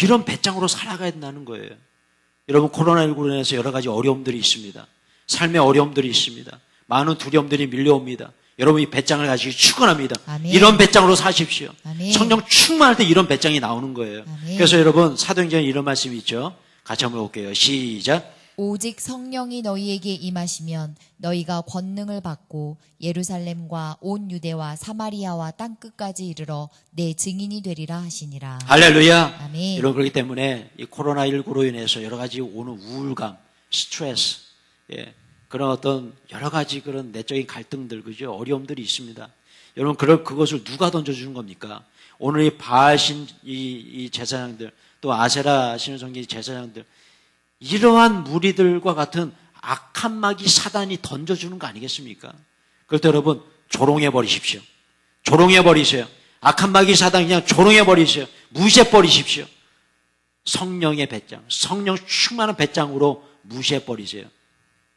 이런 배짱으로 살아가야 된다는 거예요. 여러분, 코로나19로 인해서 여러 가지 어려움들이 있습니다. 삶의 어려움들이 있습니다. 많은 두려움들이 밀려옵니다. 여러분, 이 배짱을 가지고 축원합니다. 아멘. 이런 배짱으로 사십시오. 아멘. 성령 충만할 때 이런 배짱이 나오는 거예요. 아멘. 그래서 여러분, 사도행전에 이런 말씀이 있죠. 같이 한번 볼게요. 시작. 오직 성령이 너희에게 임하시면 너희가 권능을 받고 예루살렘과 온 유대와 사마리아와 땅끝까지 이르러 내 증인이 되리라 하시니라. 할렐루야. 아멘. 여러분, 그렇기 때문에 이 코로나19로 인해서 여러 가지 오는 우울감, 스트레스, 예, 그런 어떤 여러 가지 그런 내적인 갈등들, 그죠? 어려움들이 있습니다. 여러분, 그것을 누가 던져주는 겁니까? 오늘 이 바하신 이 제사장들, 또 아세라 신을 섬기는 제사장들, 이러한 무리들과 같은 악한 마귀 사단이 던져주는 거 아니겠습니까? 그럴 때 여러분, 조롱해버리십시오. 조롱해버리세요. 악한 마귀 사단 그냥 조롱해버리세요. 무시해버리십시오. 성령의 배짱, 성령 충만한 배짱으로 무시해버리세요.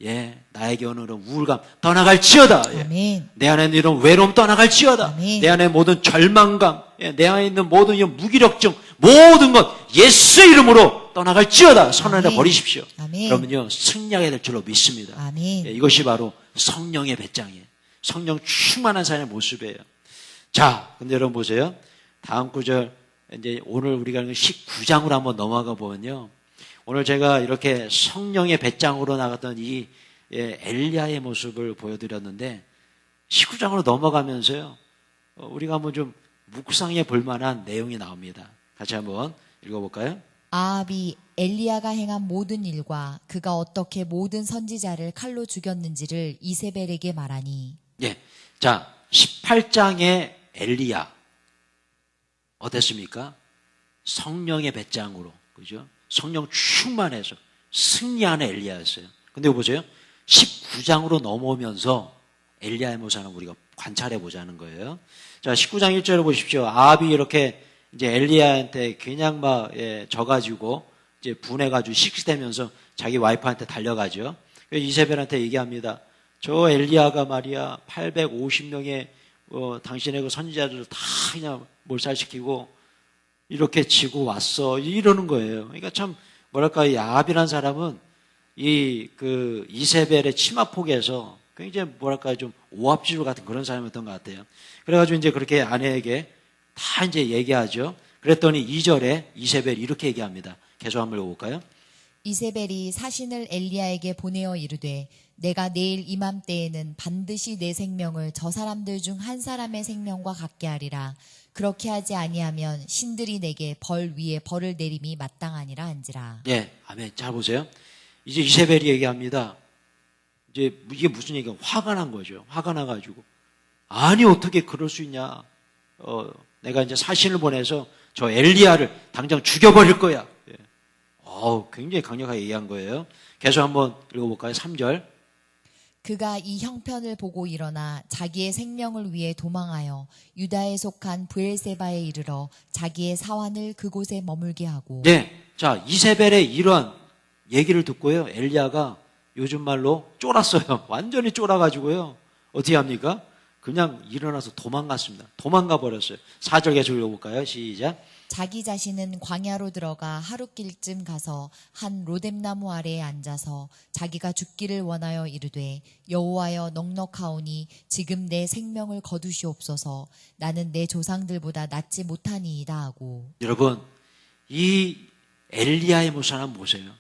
예, 나에게 오는 이런 우울감 떠나갈지어다. 예. 아멘. 내 안에 있는 이런 외로움 떠나갈지어다. 아멘. 내 안에 모든 절망감, 예, 내 안에 있는 모든 이런 무기력증, 모든 것 예수 이름으로 떠나갈지어다. 선언해 버리십시오. 아멘. 그러면요, 승리하게 될 줄로 믿습니다. 아멘. 예, 이것이 바로 성령의 배짱이에요. 성령 충만한 사람의 모습이에요. 자, 근데 여러분 보세요. 다음 구절, 이제 오늘 우리가 19장으로 한번 넘어가 보면요. 오늘 제가 이렇게 성령의 배짱으로 나갔던 이 엘리야의 모습을 보여드렸는데 19장으로 넘어가면서요. 우리가 한번 좀 묵상해 볼 만한 내용이 나옵니다. 같이 한번 읽어볼까요? 아합이 엘리야가 행한 모든 일과 그가 어떻게 모든 선지자를 칼로 죽였는지를 이세벨에게 말하니. 예. 자, 18장의 엘리야. 어땠습니까? 성령의 배짱으로. 그죠? 성령 충만해서 승리하는 엘리야였어요. 근데 보세요. 19장으로 넘어오면서 엘리야의 모습을 우리가 관찰해 보자는 거예요. 자, 19장 1절을 보십시오. 아합이 이렇게 이제 엘리야한테 그냥 막 져가지고 이제 분해가지고 식시되면서 자기 와이프한테 달려가죠. 이세벨한테 얘기합니다. 저 엘리야가 말이야 850명의 당신의 그 선지자들을 다 그냥 몰살시키고 이렇게 지고 왔어 이러는 거예요. 그러니까 참 뭐랄까 이 아합이라는 사람은 이 그 이세벨의 치마폭에서 굉장히 뭐랄까 좀 오합지졸 같은 그런 사람이었던 것 같아요. 그래가지고 이제 그렇게 아내에게 다 이제 얘기하죠. 그랬더니 2절에 이세벨이 이렇게 얘기합니다. 계속 한번 읽어볼까요? 이세벨이 사신을 엘리야에게 보내어 이르되 내가 내일 이맘때에는 반드시 내 생명을 저 사람들 중 한 사람의 생명과 같게 하리라. 그렇게 하지 아니하면 신들이 내게 벌 위에 벌을 내림이 마땅하니라 한지라. 예, 아멘. 잘 보세요. 이제 이세벨이 얘기합니다. 이제 이게 무슨 얘기가 화가 난 거죠. 화가 나가지고 아니 어떻게 그럴 수 있냐. 내가 이제 사신을 보내서 저 엘리야를 당장 죽여버릴 거야. 예. 굉장히 강력하게 얘기한 거예요. 계속 한번 읽어볼까요? 3절. 그가 이 형편을 보고 일어나 자기의 생명을 위해 도망하여 유다에 속한 브엘세바에 이르러 자기의 사환을 그곳에 머물게 하고. 네, 자 이세벨의 이런 얘기를 듣고요. 엘리야가 요즘 말로 쫄았어요. 완전히 쫄아가지고요. 어떻게 합니까? 그냥 일어나서 도망갔습니다. 도망가 버렸어요. 4절 계속 읽어볼까요? 시작. 자기 자신은 광야로 들어가 하룻길쯤 가서 한 로뎀나무 아래에 앉아서 자기가 죽기를 원하여 이르되 여호와여 넉넉하오니 지금 내 생명을 거두시옵소서. 나는 내 조상들보다 낫지 못하니이다 하고. 여러분 이 엘리야의 모습 한번 보세요.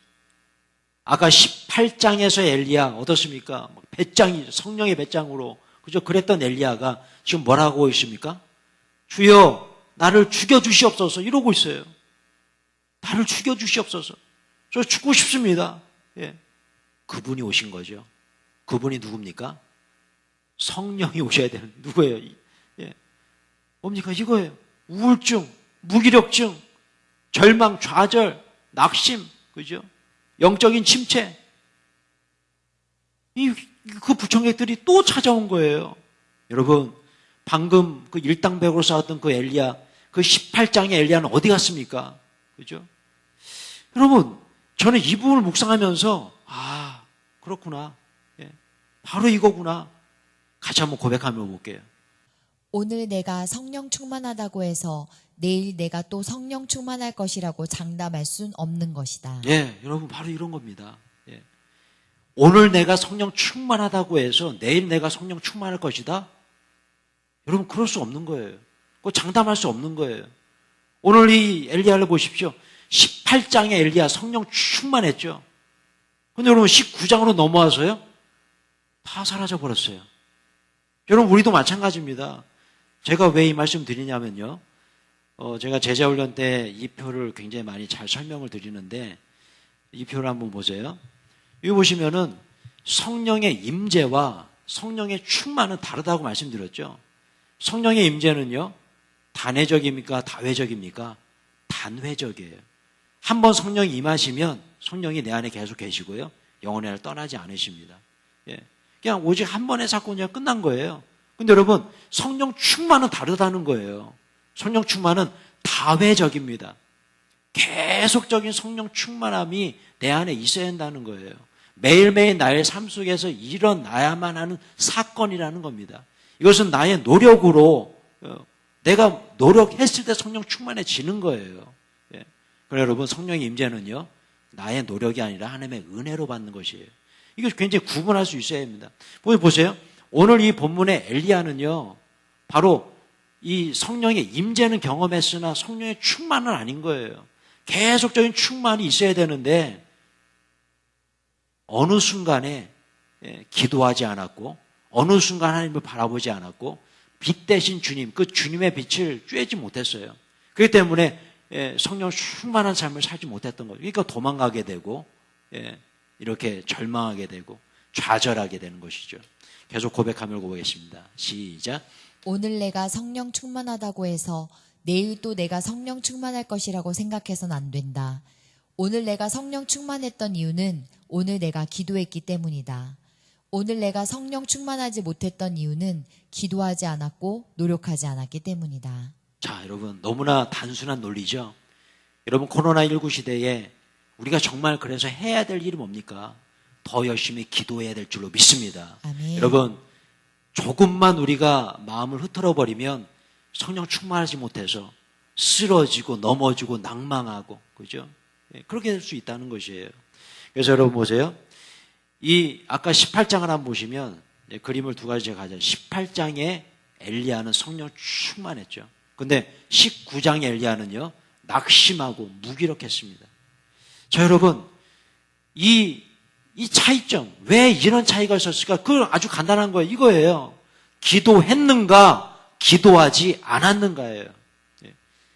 아까 18장에서 엘리야 어떻습니까? 배짱이 성령의 배짱으로 그죠? 그랬던 엘리야가 지금 뭐라고 있습니까? 주여 나를 죽여주시옵소서 이러고 있어요. 나를 죽여주시옵소서. 저 죽고 싶습니다. 예. 그분이 오신 거죠. 그분이 누굽니까? 성령이 오셔야 되는 누구예요? 예. 뭡니까? 이거예요. 우울증, 무기력증, 절망, 좌절, 낙심, 그죠? 영적인 침체. 그 부청객들이 또 찾아온 거예요. 여러분, 방금 그 일당백으로 싸웠던 그 엘리야, 그 18장의 엘리야는 어디 갔습니까? 그죠? 여러분, 저는 이 부분을 묵상하면서, 그렇구나. 예, 바로 이거구나. 같이 한번 고백하며 볼게요. 오늘 내가 성령 충만하다고 해서 내일 내가 또 성령 충만할 것이라고 장담할 순 없는 것이다. 예, 여러분, 바로 이런 겁니다. 예. 오늘 내가 성령 충만하다고 해서 내일 내가 성령 충만할 것이다? 여러분, 그럴 수 없는 거예요. 그거 장담할 수 없는 거예요. 오늘 이 엘리야를 보십시오. 18장의 엘리야 성령 충만했죠. 근데 여러분 19장으로 넘어와서요. 다 사라져 버렸어요. 여러분 우리도 마찬가지입니다. 제가 왜 이 말씀 드리냐면요. 제가 제자훈련 때 이 표를 굉장히 많이 잘 설명을 드리는데 이 표를 한번 보세요. 여기 보시면은 성령의 임재와 성령의 충만은 다르다고 말씀드렸죠. 성령의 임재는요. 단회적입니까? 다회적입니까? 단회적이에요. 한번 성령이 임하시면 성령이 내 안에 계속 계시고요. 영원히 떠나지 않으십니다. 예. 그냥 오직 한 번의 사건이 끝난 거예요. 근데 여러분 성령 충만은 다르다는 거예요. 성령 충만은 다회적입니다. 계속적인 성령 충만함이 내 안에 있어야 한다는 거예요. 매일매일 나의 삶 속에서 일어나야만 하는 사건이라는 겁니다. 이것은 나의 노력으로 내가 노력했을 때 성령 충만해지는 거예요. 예. 그래 여러분 성령의 임재는요. 나의 노력이 아니라 하나님의 은혜로 받는 것이에요. 이거 굉장히 구분할 수 있어야 합니다. 보세요. 오늘 이 본문의 엘리야는요, 바로 이 성령의 임재는 경험했으나 성령의 충만은 아닌 거예요. 계속적인 충만이 있어야 되는데 어느 순간에 기도하지 않았고 어느 순간 하나님을 바라보지 않았고 빛 대신 주님, 그 주님의 빛을 쬐지 못했어요. 그렇기 때문에 성령 충만한 삶을 살지 못했던 거죠. 그러니까 도망가게 되고 이렇게 절망하게 되고 좌절하게 되는 것이죠. 계속 고백하며 보겠습니다. 시작. 오늘 내가 성령 충만하다고 해서 내일 또 내가 성령 충만할 것이라고 생각해서는 안 된다. 오늘 내가 성령 충만했던 이유는 오늘 내가 기도했기 때문이다. 오늘 내가 성령 충만하지 못했던 이유는 기도하지 않았고 노력하지 않았기 때문이다. 자, 여러분, 너무나 단순한 논리죠. 여러분, 코로나19 시대에 우리가 정말 그래서 해야 될 일이 뭡니까? 더 열심히 기도해야 될 줄로 믿습니다. 아멘. 여러분, 조금만 우리가 마음을 흐트러버리면 성령 충만하지 못해서 쓰러지고 넘어지고 낭망하고, 그죠? 그렇게 될 수 있다는 것이에요. 그래서 여러분 보세요. 이 아까 18장을 한번 보시면 그림을 두 가지 제가 가져요. 18장에 엘리야는 성령 충만했죠. 근데 19장의 엘리야는요, 낙심하고 무기력했습니다. 자, 여러분, 이 차이점, 왜 이런 차이가 있었을까? 그건 아주 간단한 거예요. 이거예요. 기도했는가, 기도하지 않았는가예요.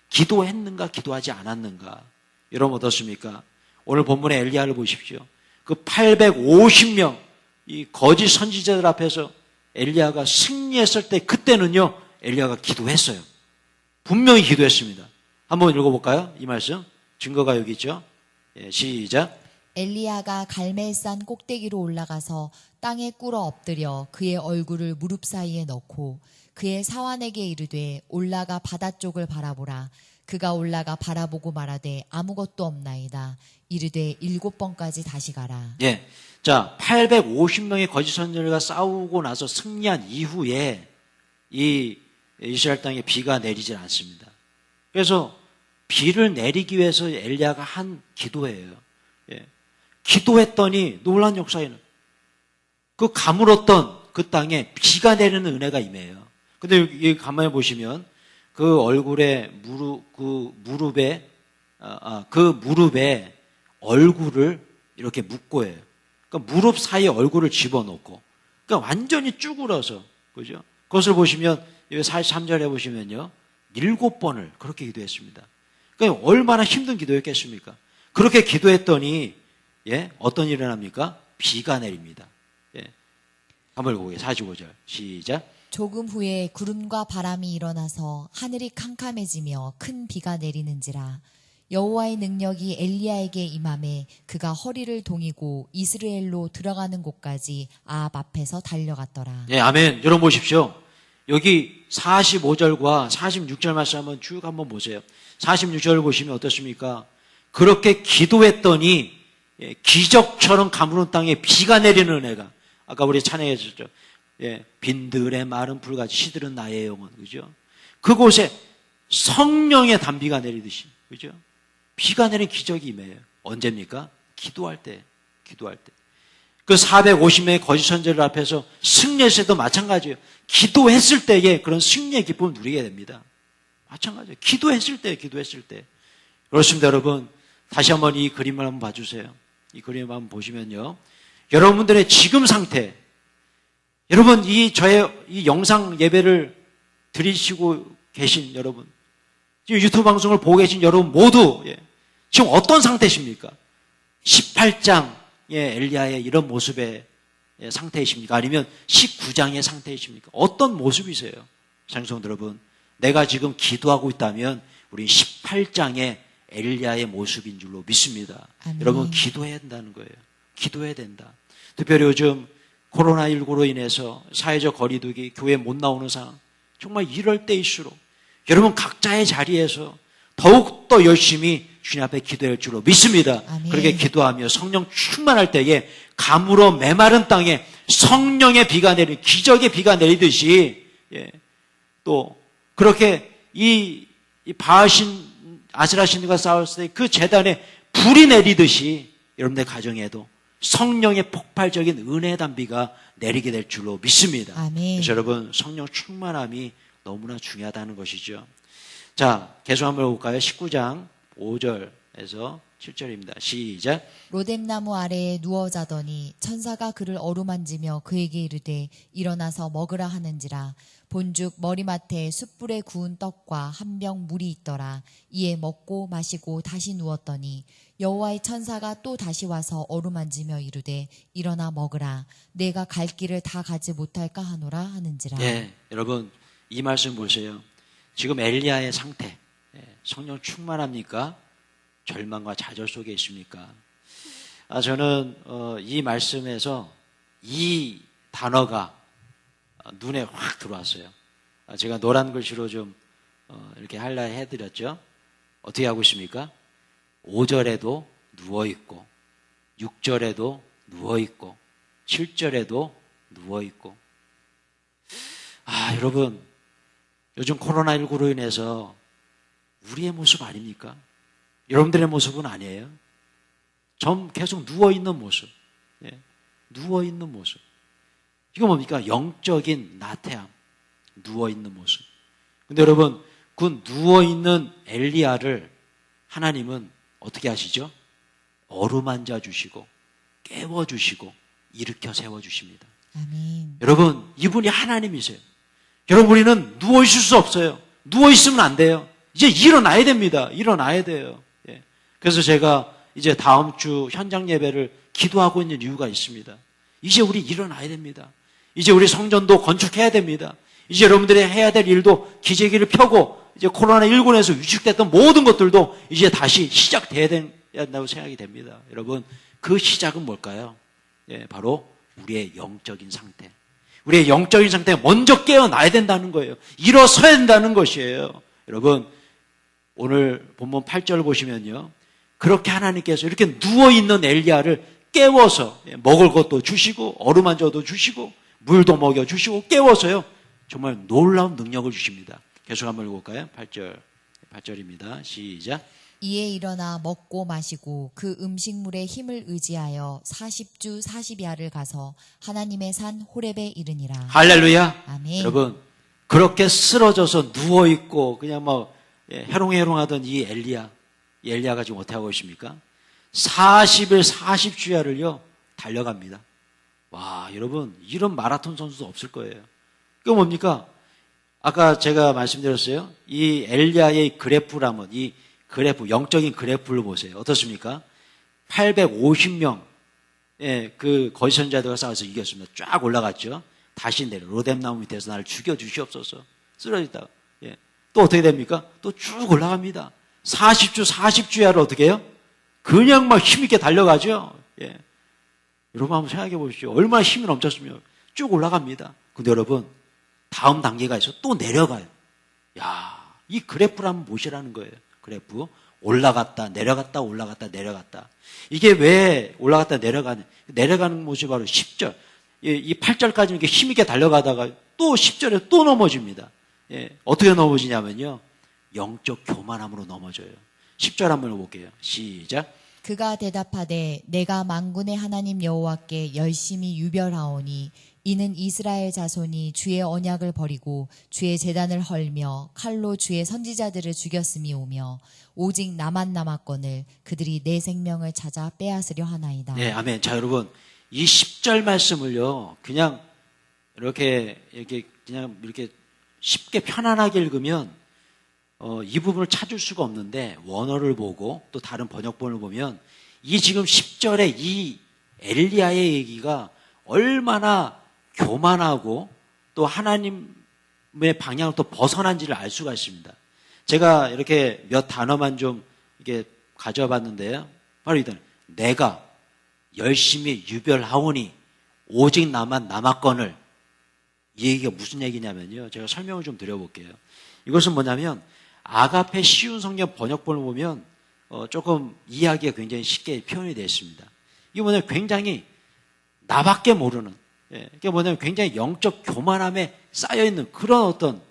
기도했는가, 기도하지 않았는가. 여러분 어떻습니까? 오늘 본문의 엘리야를 보십시오. 그 850명 이 거짓 선지자들 앞에서 엘리야가 승리했을 때 그때는요, 엘리야가 기도했어요. 분명히 기도했습니다. 한번 읽어볼까요? 이 말씀. 증거가 여기 있죠. 시작. 엘리야가 갈멜산 꼭대기로 올라가서 땅에 꿇어 엎드려 그의 얼굴을 무릎 사이에 넣고 그의 사환에게 이르되 올라가 바다 쪽을 바라보라. 그가 올라가 바라보고 말하되 아무것도 없나이다. 이르되 7번까지 다시 가라. 예. 자, 850명의 거짓 선지자가 싸우고 나서 승리한 이후에 이 이스라엘 땅에 비가 내리질 않습니다. 그래서 비를 내리기 위해서 엘리야가 한 기도예요. 예. 기도했더니 놀라운 역사에는 그 가물었던 그 땅에 비가 내리는 은혜가 임해요. 근데 여기 가만히 보시면 그 얼굴에 그 무릎에 얼굴을 이렇게 묶고 해요. 그러니까 무릎 사이에 얼굴을 집어넣고, 그러니까 완전히 쭈그러서, 그죠? 그것을 보시면 43절에 보시면요, 7번을 그렇게 기도했습니다. 그러니까 얼마나 힘든 기도였겠습니까? 그렇게 기도했더니 어떤 일이 일어납니까? 비가 내립니다. 한번 읽어보게요. 45절 시작. 조금 후에 구름과 바람이 일어나서 하늘이 캄캄해지며 큰 비가 내리는지라. 여호와의 능력이 엘리야에게 임함에 그가 허리를 동이고 이스라엘로 들어가는 곳까지 아합 앞에서 달려갔더라. 예, 아멘. 여러분 보십시오. 여기 45절과 46절 말씀 한번 쭉 한번 보세요. 46절을 보시면 어떻습니까? 그렇게 기도했더니 기적처럼 가무는 땅에 비가 내리는 은혜가, 아까 우리 찬양했었죠. 빈들의 마른 풀같이 시들은 나의 영혼, 그죠? 그곳에 성령의 단비가 내리듯이, 그죠? 비가 내린 기적이 임해요. 언제입니까? 기도할 때. 그 450명의 거짓 선지자들 앞에서 승리했을 때도 마찬가지예요. 기도했을 때에 그런 승리의 기쁨을 누리게 됩니다. 마찬가지예요. 기도했을 때. 그렇습니다, 여러분. 다시 한번 이 그림을 한번 봐주세요. 이 그림을 한번 보시면요, 여러분들의 지금 상태, 여러분 저의 이 영상 예배를 드리시고 계신 여러분, 지금 유튜브 방송을 보고 계신 여러분 모두 지금 어떤 상태십니까? 18장의 엘리야의 이런 모습의 상태이십니까? 아니면 19장의 상태이십니까? 어떤 모습이세요? 장성도 여러분, 내가 지금 기도하고 있다면 우리 18장의 엘리야의 모습인 줄로 믿습니다. 아멘. 여러분 기도해야 된다는 거예요. 기도해야 된다. 특별히 요즘 코로나19로 인해서 사회적 거리두기, 교회 못 나오는 상황, 정말 이럴 때일수록 여러분 각자의 자리에서 더욱더 열심히 주님 앞에 기도할 줄로 믿습니다. 아멘. 그렇게 기도하며 성령 충만할 때에 가물어 메마른 땅에 성령의 비가 내리는, 기적의 비가 내리듯이, 또 그렇게 이 바하신 아스라 신들과 싸웠을 때 그 제단에 불이 내리듯이 여러분들 가정에도 성령의 폭발적인 은혜 단비가 내리게 될 줄로 믿습니다. 아멘. 그래서 여러분 성령 충만함이 너무나 중요하다는 것이죠. 자, 계속 한번 볼까요? 19장 5절에서 7절입니다. 시작. 로뎀나무 아래에 누워 자더니 천사가 그를 어루만지며 그에게 이르되 일어나서 먹으라 하는지라. 본즉 머리맡에 숯불에 구운 떡과 한 병 물이 있더라. 이에 먹고 마시고 다시 누웠더니 여호와의 천사가 또 다시 와서 어루만지며 이르되 일어나 먹으라. 내가 갈 길을 다 가지 못할까 하노라 하는지라. 예, 여러분 이 말씀 보세요. 지금 엘리야의 상태, 성령 충만합니까? 절망과 좌절 속에 있습니까? 저는 이 말씀에서 이 단어가 눈에 확 들어왔어요. 제가 노란 글씨로 좀 이렇게 하이라이트 해드렸죠. 어떻게 하고 있습니까? 5절에도 누워있고 6절에도 누워있고 7절에도 누워있고. 여러분 요즘 코로나19로 인해서 우리의 모습 아닙니까? 여러분들의 모습은 아니에요. 좀 계속 누워있는 모습. 누워있는 모습. 이거 뭡니까? 영적인 나태함. 누워있는 모습. 근데 여러분, 그 누워있는 엘리야를 하나님은 어떻게 하시죠? 어루만져 주시고, 깨워주시고, 일으켜 세워주십니다. 아멘. 여러분, 이분이 하나님이세요. 여러분, 우리는 누워있을 수 없어요. 누워있으면 안 돼요. 이제 일어나야 됩니다. 일어나야 돼요. 그래서 제가 이제 다음 주 현장 예배를 기도하고 있는 이유가 있습니다. 이제 우리 일어나야 됩니다. 이제 우리 성전도 건축해야 됩니다. 이제 여러분들이 해야 될 일도 기재기를 펴고 이제 코로나19에서 위축됐던 모든 것들도 이제 다시 시작돼야 된다고 생각이 됩니다. 여러분, 그 시작은 뭘까요? 바로 우리의 영적인 상태. 우리의 영적인 상태가 먼저 깨어나야 된다는 거예요. 일어서야 된다는 것이에요. 여러분, 오늘 본문 8절 보시면요. 그렇게 하나님께서 이렇게 누워있는 엘리야를 깨워서 먹을 것도 주시고 어루만져도 주시고 물도 먹여주시고 깨워서요. 정말 놀라운 능력을 주십니다. 계속 한번 읽어볼까요? 8절입니다. 시작. 이에 일어나 먹고 마시고 그 음식물의 힘을 의지하여 40주 40야를 가서 하나님의 산 호렙에 이르니라. 할렐루야. 아멘. 여러분 그렇게 쓰러져서 누워있고 그냥 뭐 해롱해롱하던 이 엘리야가 지금 어떻게 하고 있습니까? 40일 40주야를요 달려갑니다. 와, 여러분 이런 마라톤 선수도 없을 거예요. 그게 뭡니까? 아까 제가 말씀드렸어요. 이 엘리야의 그래프라면 이 그래프, 영적인 그래프를 보세요. 어떻습니까? 850명 그 거짓 선지자들과 싸워서 이겼습니다. 쫙 올라갔죠. 다시 내려 로뎀나무 밑에서 나를 죽여주시옵소서. 쓰러졌다가 또 어떻게 됩니까? 또 쭉 올라갑니다. 40주 40주야를 어떻게 해요? 그냥 막 힘있게 달려가죠. 여러분 한번 생각해 보십시오. 얼마나 힘이 넘쳤으면 쭉 올라갑니다. 근데 여러분 다음 단계가 있어 또 내려가요. 야, 이 그래프라면 무엇이라는 거예요? 그래프 올라갔다 내려갔다 올라갔다 내려갔다. 이게 왜 올라갔다 내려가는 모습이 바로 10절. 이 8절까지 이렇게 힘있게 달려가다가 또 10절에 또 넘어집니다. 어떻게 넘어지냐면요. 영적 교만함으로 넘어져요. 10절 한번 읽어볼게요. 시작. 그가 대답하되 내가 만군의 하나님 여호와께 열심히 유별하오니 이는 이스라엘 자손이 주의 언약을 버리고 주의 제단을 헐며 칼로 주의 선지자들을 죽였음이오며 오직 나만 남았거늘 그들이 내 생명을 찾아 빼앗으려 하나이다. 네, 아멘. 자, 여러분 이 10절 말씀을요 그냥 이렇게 쉽게 편안하게 읽으면 이 부분을 찾을 수가 없는데 원어를 보고 또 다른 번역본을 보면 이 지금 10절에 이 엘리야의 얘기가 얼마나 교만하고 또 하나님의 방향을 또 벗어난지를 알 수가 있습니다. 제가 이렇게 몇 단어만 좀 이렇게 가져와 봤는데요. 바로 이 단어. 내가 열심히 유별하오니 오직 나만 남았거늘. 이 얘기가 무슨 얘기냐면요. 제가 설명을 좀 드려볼게요. 이것은 뭐냐면 아가페 쉬운 성경 번역본을 보면 조금 이해하기가 굉장히 쉽게 표현이 되어 있습니다. 이게 뭐냐면 굉장히 나밖에 모르는 이게 뭐냐면 굉장히 영적 교만함에 쌓여있는 그런 어떤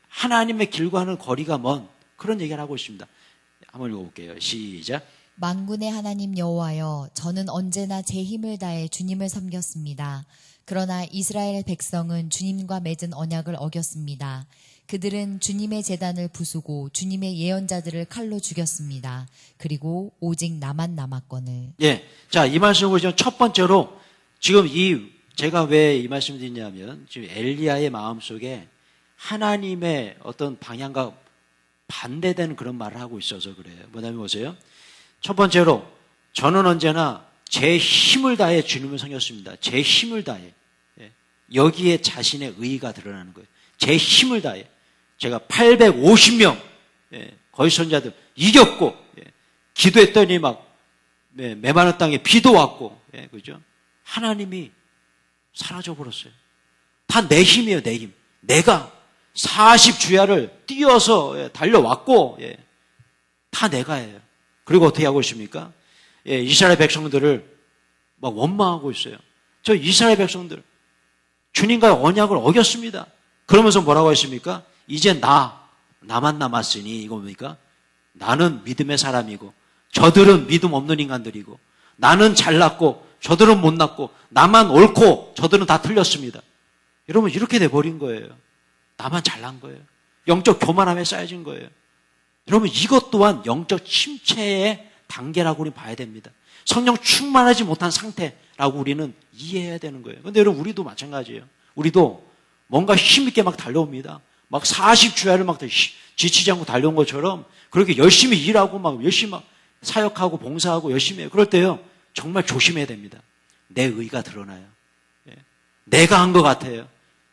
하나님의 길과는 거리가 먼 그런 얘기를 하고 있습니다. 한번 읽어볼게요. 시작. 만군의 하나님 여호와여, 저는 언제나 제 힘을 다해 주님을 섬겼습니다. 그러나 이스라엘 백성은 주님과 맺은 언약을 어겼습니다. 그들은 주님의 제단을 부수고 주님의 예언자들을 칼로 죽였습니다. 그리고 오직 나만 남았거늘. 예. 자, 이 말씀을 보시면 첫 번째로 지금 제가 왜 이 말씀을 드리냐면 지금 엘리야의 마음속에 하나님의 어떤 방향과 반대되는 그런 말을 하고 있어서 그래요. 뭐냐면 보세요. 첫 번째로 저는 언제나 제 힘을 다해 주님을 섬겼습니다. 제 힘을 다해. 예. 여기에 자신의 의의가 드러나는 거예요. 제 힘을 다해. 제가 850명 거짓 선자들 이겼고 기도했더니 막 메마른 땅에 비도 왔고 그죠? 하나님이 사라져 버렸어요. 다 내 힘이에요. 내 힘. 내가 40주야를 뛰어서 달려왔고 다 내가 해요. 그리고 어떻게 하고 있습니까? 이스라엘 백성들을 막 원망하고 있어요. 저 이스라엘 백성들 주님과의 언약을 어겼습니다. 그러면서 뭐라고 했습니까? 이제 나만 남았으니 이거 뭡니까? 나는 믿음의 사람이고 저들은 믿음 없는 인간들이고 나는 잘났고 저들은 못났고 나만 옳고 저들은 다 틀렸습니다. 여러분 이렇게 돼버린 거예요. 나만 잘난 거예요. 영적 교만함에 쌓여진 거예요. 여러분 이것 또한 영적 침체의 단계라고 우리는 봐야 됩니다. 성령 충만하지 못한 상태라고 우리는 이해해야 되는 거예요. 그런데 여러분 우리도 마찬가지예요. 우리도 뭔가 힘있게 막 달려옵니다. 막 40주야를 막 지치지 않고 달려온 것처럼 그렇게 열심히 일하고 막 열심히 막 사역하고 봉사하고 열심히 해요. 그럴 때요 정말 조심해야 됩니다. 내 의가 드러나요. 내가 한 것 같아요.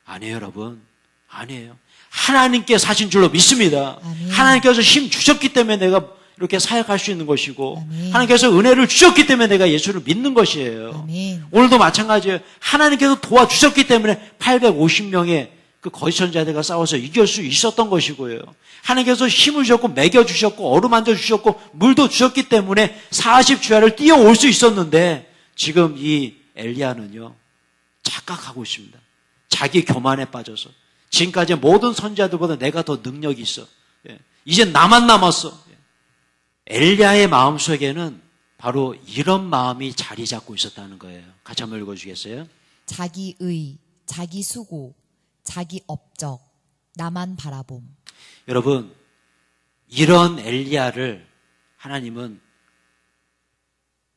아니에요 여러분. 아니에요. 하나님께 사신 줄로 믿습니다. 아멘. 하나님께서 힘 주셨기 때문에 내가 이렇게 사역할 수 있는 것이고 아멘. 하나님께서 은혜를 주셨기 때문에 내가 예수를 믿는 것이에요. 아멘. 오늘도 마찬가지예요. 하나님께서 도와주셨기 때문에 850명의 그 거짓 선자들과 싸워서 이길 수 있었던 것이고요. 하나님께서 힘을 주셨고 먹여주셨고 어루만져 주셨고 물도 주셨기 때문에 40주야를 뛰어올 수 있었는데 지금 이 엘리야는요 착각하고 있습니다. 자기 교만에 빠져서 지금까지 모든 선자들보다 내가 더 능력이 있어. 이제 나만 남았어. 엘리야의 마음속에는 바로 이런 마음이 자리 잡고 있었다는 거예요. 같이 한번 읽어주겠어요? 자기 의, 자기 수고, 자기 업적, 나만 바라봄. 여러분 이런 엘리야를 하나님은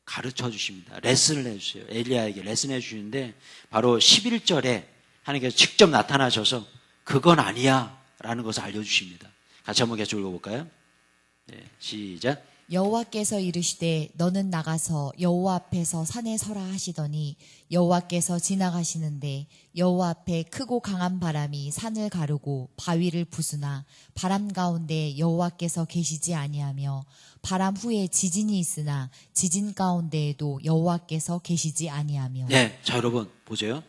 가르쳐 주십니다. 레슨을 해주세요. 엘리야에게 레슨해 주시는데 바로 11절에 하나님께서 직접 나타나셔서 그건 아니야 라는 것을 알려주십니다. 같이 한번 계속 읽어볼까요? 네, 시작. 여호와께서 이르시되 너는 나가서 여호와 앞에서 산에 서라 하시더니 여호와께서 지나가시는데 여호와 앞에 크고 강한 바람이 산을 가르고 바위를 부수나 바람 가운데 여호와께서 계시지 아니하며 바람 후에 지진이 있으나 지진 가운데에도 여호와께서 계시지 아니하며. 네, 자 여러분 보세요.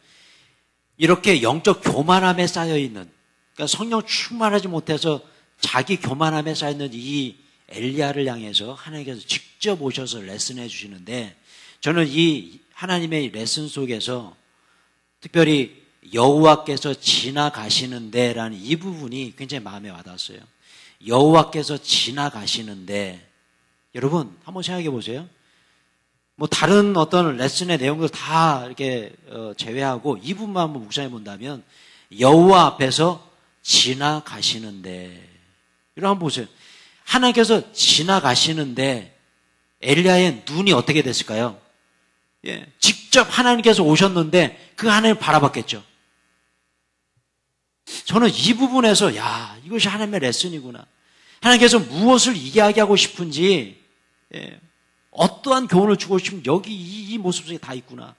이렇게 영적 교만함에 쌓여있는 그러니까 성령 충만하지 못해서 자기 교만함에 쌓여있는 이 엘리야를 향해서 하나님께서 직접 오셔서 레슨해 주시는데 저는 이 하나님의 레슨 속에서 특별히 여호와께서 지나가시는데 라는 이 부분이 굉장히 마음에 와닿았어요. 여호와께서 지나가시는데 여러분 한번 생각해 보세요. 뭐 다른 어떤 레슨의 내용들 다 이렇게 제외하고 이 부분만 한번 묵상해 본다면 여호와 앞에서 지나가시는데 이런 한번 보세요. 하나님께서 지나가시는데 엘리야의 눈이 어떻게 됐을까요? 예, 직접 하나님께서 오셨는데 그 하나님을 바라봤겠죠. 저는 이 부분에서 야 이것이 하나님의 레슨이구나. 하나님께서 무엇을 이야기하고 싶은지 어떠한 교훈을 주고 싶으면 여기 이 모습 속에 다 있구나.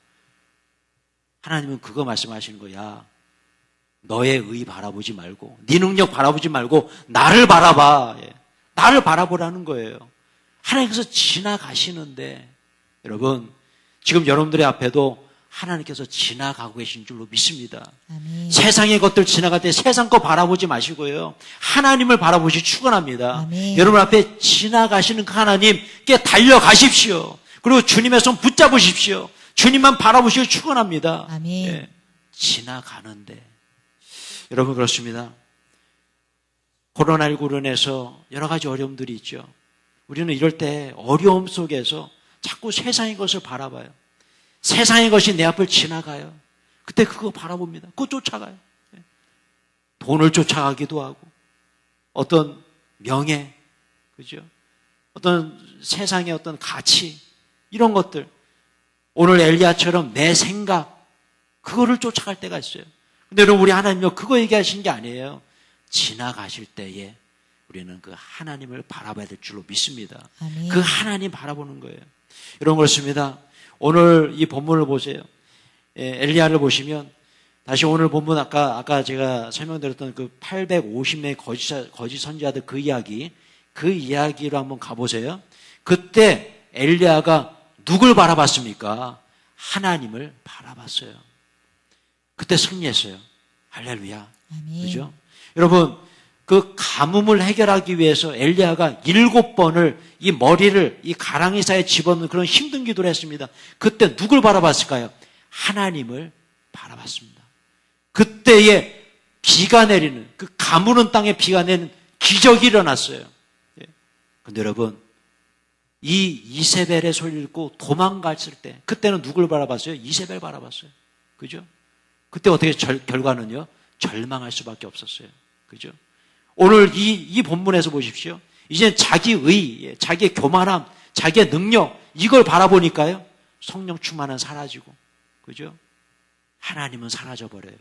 하나님은 그거 말씀하시는 거야. 너의 의 바라보지 말고 네 능력 바라보지 말고 나를 바라봐. 나를 바라보라는 거예요. 하나님께서 지나가시는데 여러분 지금 여러분들의 앞에도 하나님께서 지나가고 계신 줄로 믿습니다. 아멘. 세상의 것들 지나갈 때 세상 거 바라보지 마시고요. 하나님을 바라보시 축원합니다. 아멘. 여러분 앞에 지나가시는 그 하나님께 달려가십시오. 그리고 주님의 손 붙잡으십시오. 주님만 바라보시고 축원합니다. 아멘. 예, 지나가는데 여러분 그렇습니다. 코로나19로 인해서 여러 가지 어려움들이 있죠. 우리는 이럴 때 어려움 속에서 자꾸 세상의 것을 바라봐요. 세상의 것이 내 앞을 지나가요. 그때 그거 바라봅니다. 그거 쫓아가요. 돈을 쫓아가기도 하고, 어떤 명예, 그죠? 어떤 세상의 어떤 가치, 이런 것들. 오늘 엘리야처럼 내 생각, 그거를 쫓아갈 때가 있어요. 근데 여러분, 우리 하나님요, 그거 얘기하시는 게 아니에요. 지나가실 때에 우리는 그 하나님을 바라봐야 될 줄로 믿습니다. 아멘. 그 하나님 바라보는 거예요. 이런 그렇습니다. 오늘 이 본문을 보세요. 엘리야를 보시면, 다시 오늘 본문 아까 제가 설명드렸던 그 850명의 거짓 선지자들 그 이야기로 한번 가보세요. 그때 엘리야가 누굴 바라봤습니까? 하나님을 바라봤어요. 그때 승리했어요. 할렐루야. 아멘. 그죠? 여러분, 그 가뭄을 해결하기 위해서 엘리야가 7번을 이 머리를 이 가랑이 사이에 집어넣는 그런 힘든 기도를 했습니다. 그때 누굴 바라봤을까요? 하나님을 바라봤습니다. 그때에 비가 내리는, 그 가무는 땅에 비가 내리는 기적이 일어났어요. 근데 여러분, 이 이세벨의 소리를 듣고 도망갔을 때, 그때는 누굴 바라봤어요? 이세벨 바라봤어요. 그죠? 그때 어떻게 결과는요? 절망할 수밖에 없었어요. 그죠? 오늘 이 본문에서 보십시오. 이제 자기의 교만함, 자기의 능력, 이걸 바라보니까요, 성령 충만은 사라지고, 그죠? 하나님은 사라져버려요.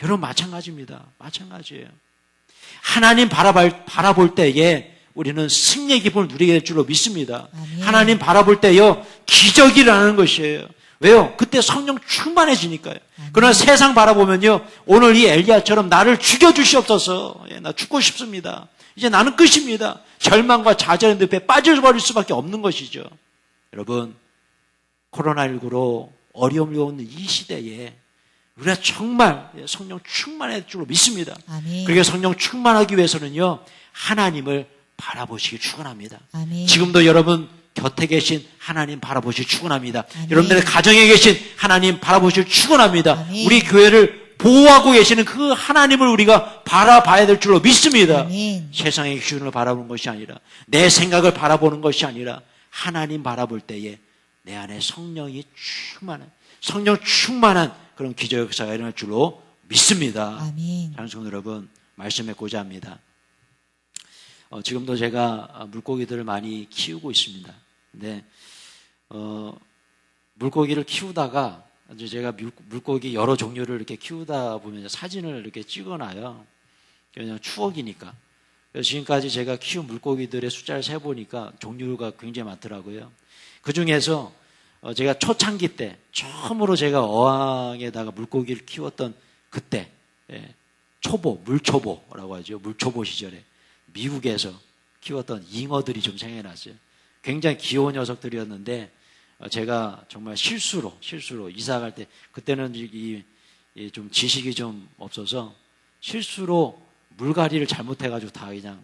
여러분, 마찬가지입니다. 마찬가지예요. 하나님 바라볼 때에 우리는 승리의 기쁨을 누리게 될 줄로 믿습니다. 아멘. 하나님 바라볼 때요, 기적이 일어나는 것이에요. 왜요? 그때 성령 충만해지니까요. 그러나 세상 바라보면요, 오늘 이 엘리야처럼 나를 죽여주시옵소서. 나 죽고 싶습니다. 이제 나는 끝입니다. 절망과 좌절의 늪에 빠져버릴 수밖에 없는 것이죠. 여러분, 코로나19로 어려움을 겪는 이 시대에 우리가 정말 성령 충만할 줄로 믿습니다. 아멘. 그렇게 성령 충만하기 위해서는요, 하나님을 바라보시기 축원합니다. 아멘. 지금도 여러분 곁에 계신 하나님 바라보시기 축원합니다. 아멘. 여러분들의 가정에 계신 하나님 바라보시기 축원합니다. 아멘. 우리 교회를 보호하고 계시는 그 하나님을 우리가 바라봐야 될 줄로 믿습니다. 아멘. 세상의 기준을 바라보는 것이 아니라, 내 생각을 바라보는 것이 아니라, 하나님 바라볼 때에 내 안에 성령이 성령 충만한 그런 기적 역사가 일어날 줄로 믿습니다. 아멘. 장성 여러분, 말씀했고자 합니다. 지금도 제가 물고기들을 많이 키우고 있습니다. 근데 물고기를 키우다가 이제 제가 물고기 여러 종류를 이렇게 키우다 보면 사진을 이렇게 찍어놔요. 그냥 추억이니까. 그래서 지금까지 제가 키운 물고기들의 숫자를 세보니까 종류가 굉장히 많더라고요. 그 중에서 제가 초창기 때 처음으로 제가 어항에다가 물고기를 키웠던 그때, 물초보라고 하죠. 물초보 시절에 미국에서 키웠던 잉어들이 좀 생겨났어요. 굉장히 귀여운 녀석들이었는데, 제가 정말 실수로 이사 갈 때, 그때는 좀 지식이 좀 없어서 실수로 물갈이를 잘못해가지고 다 그냥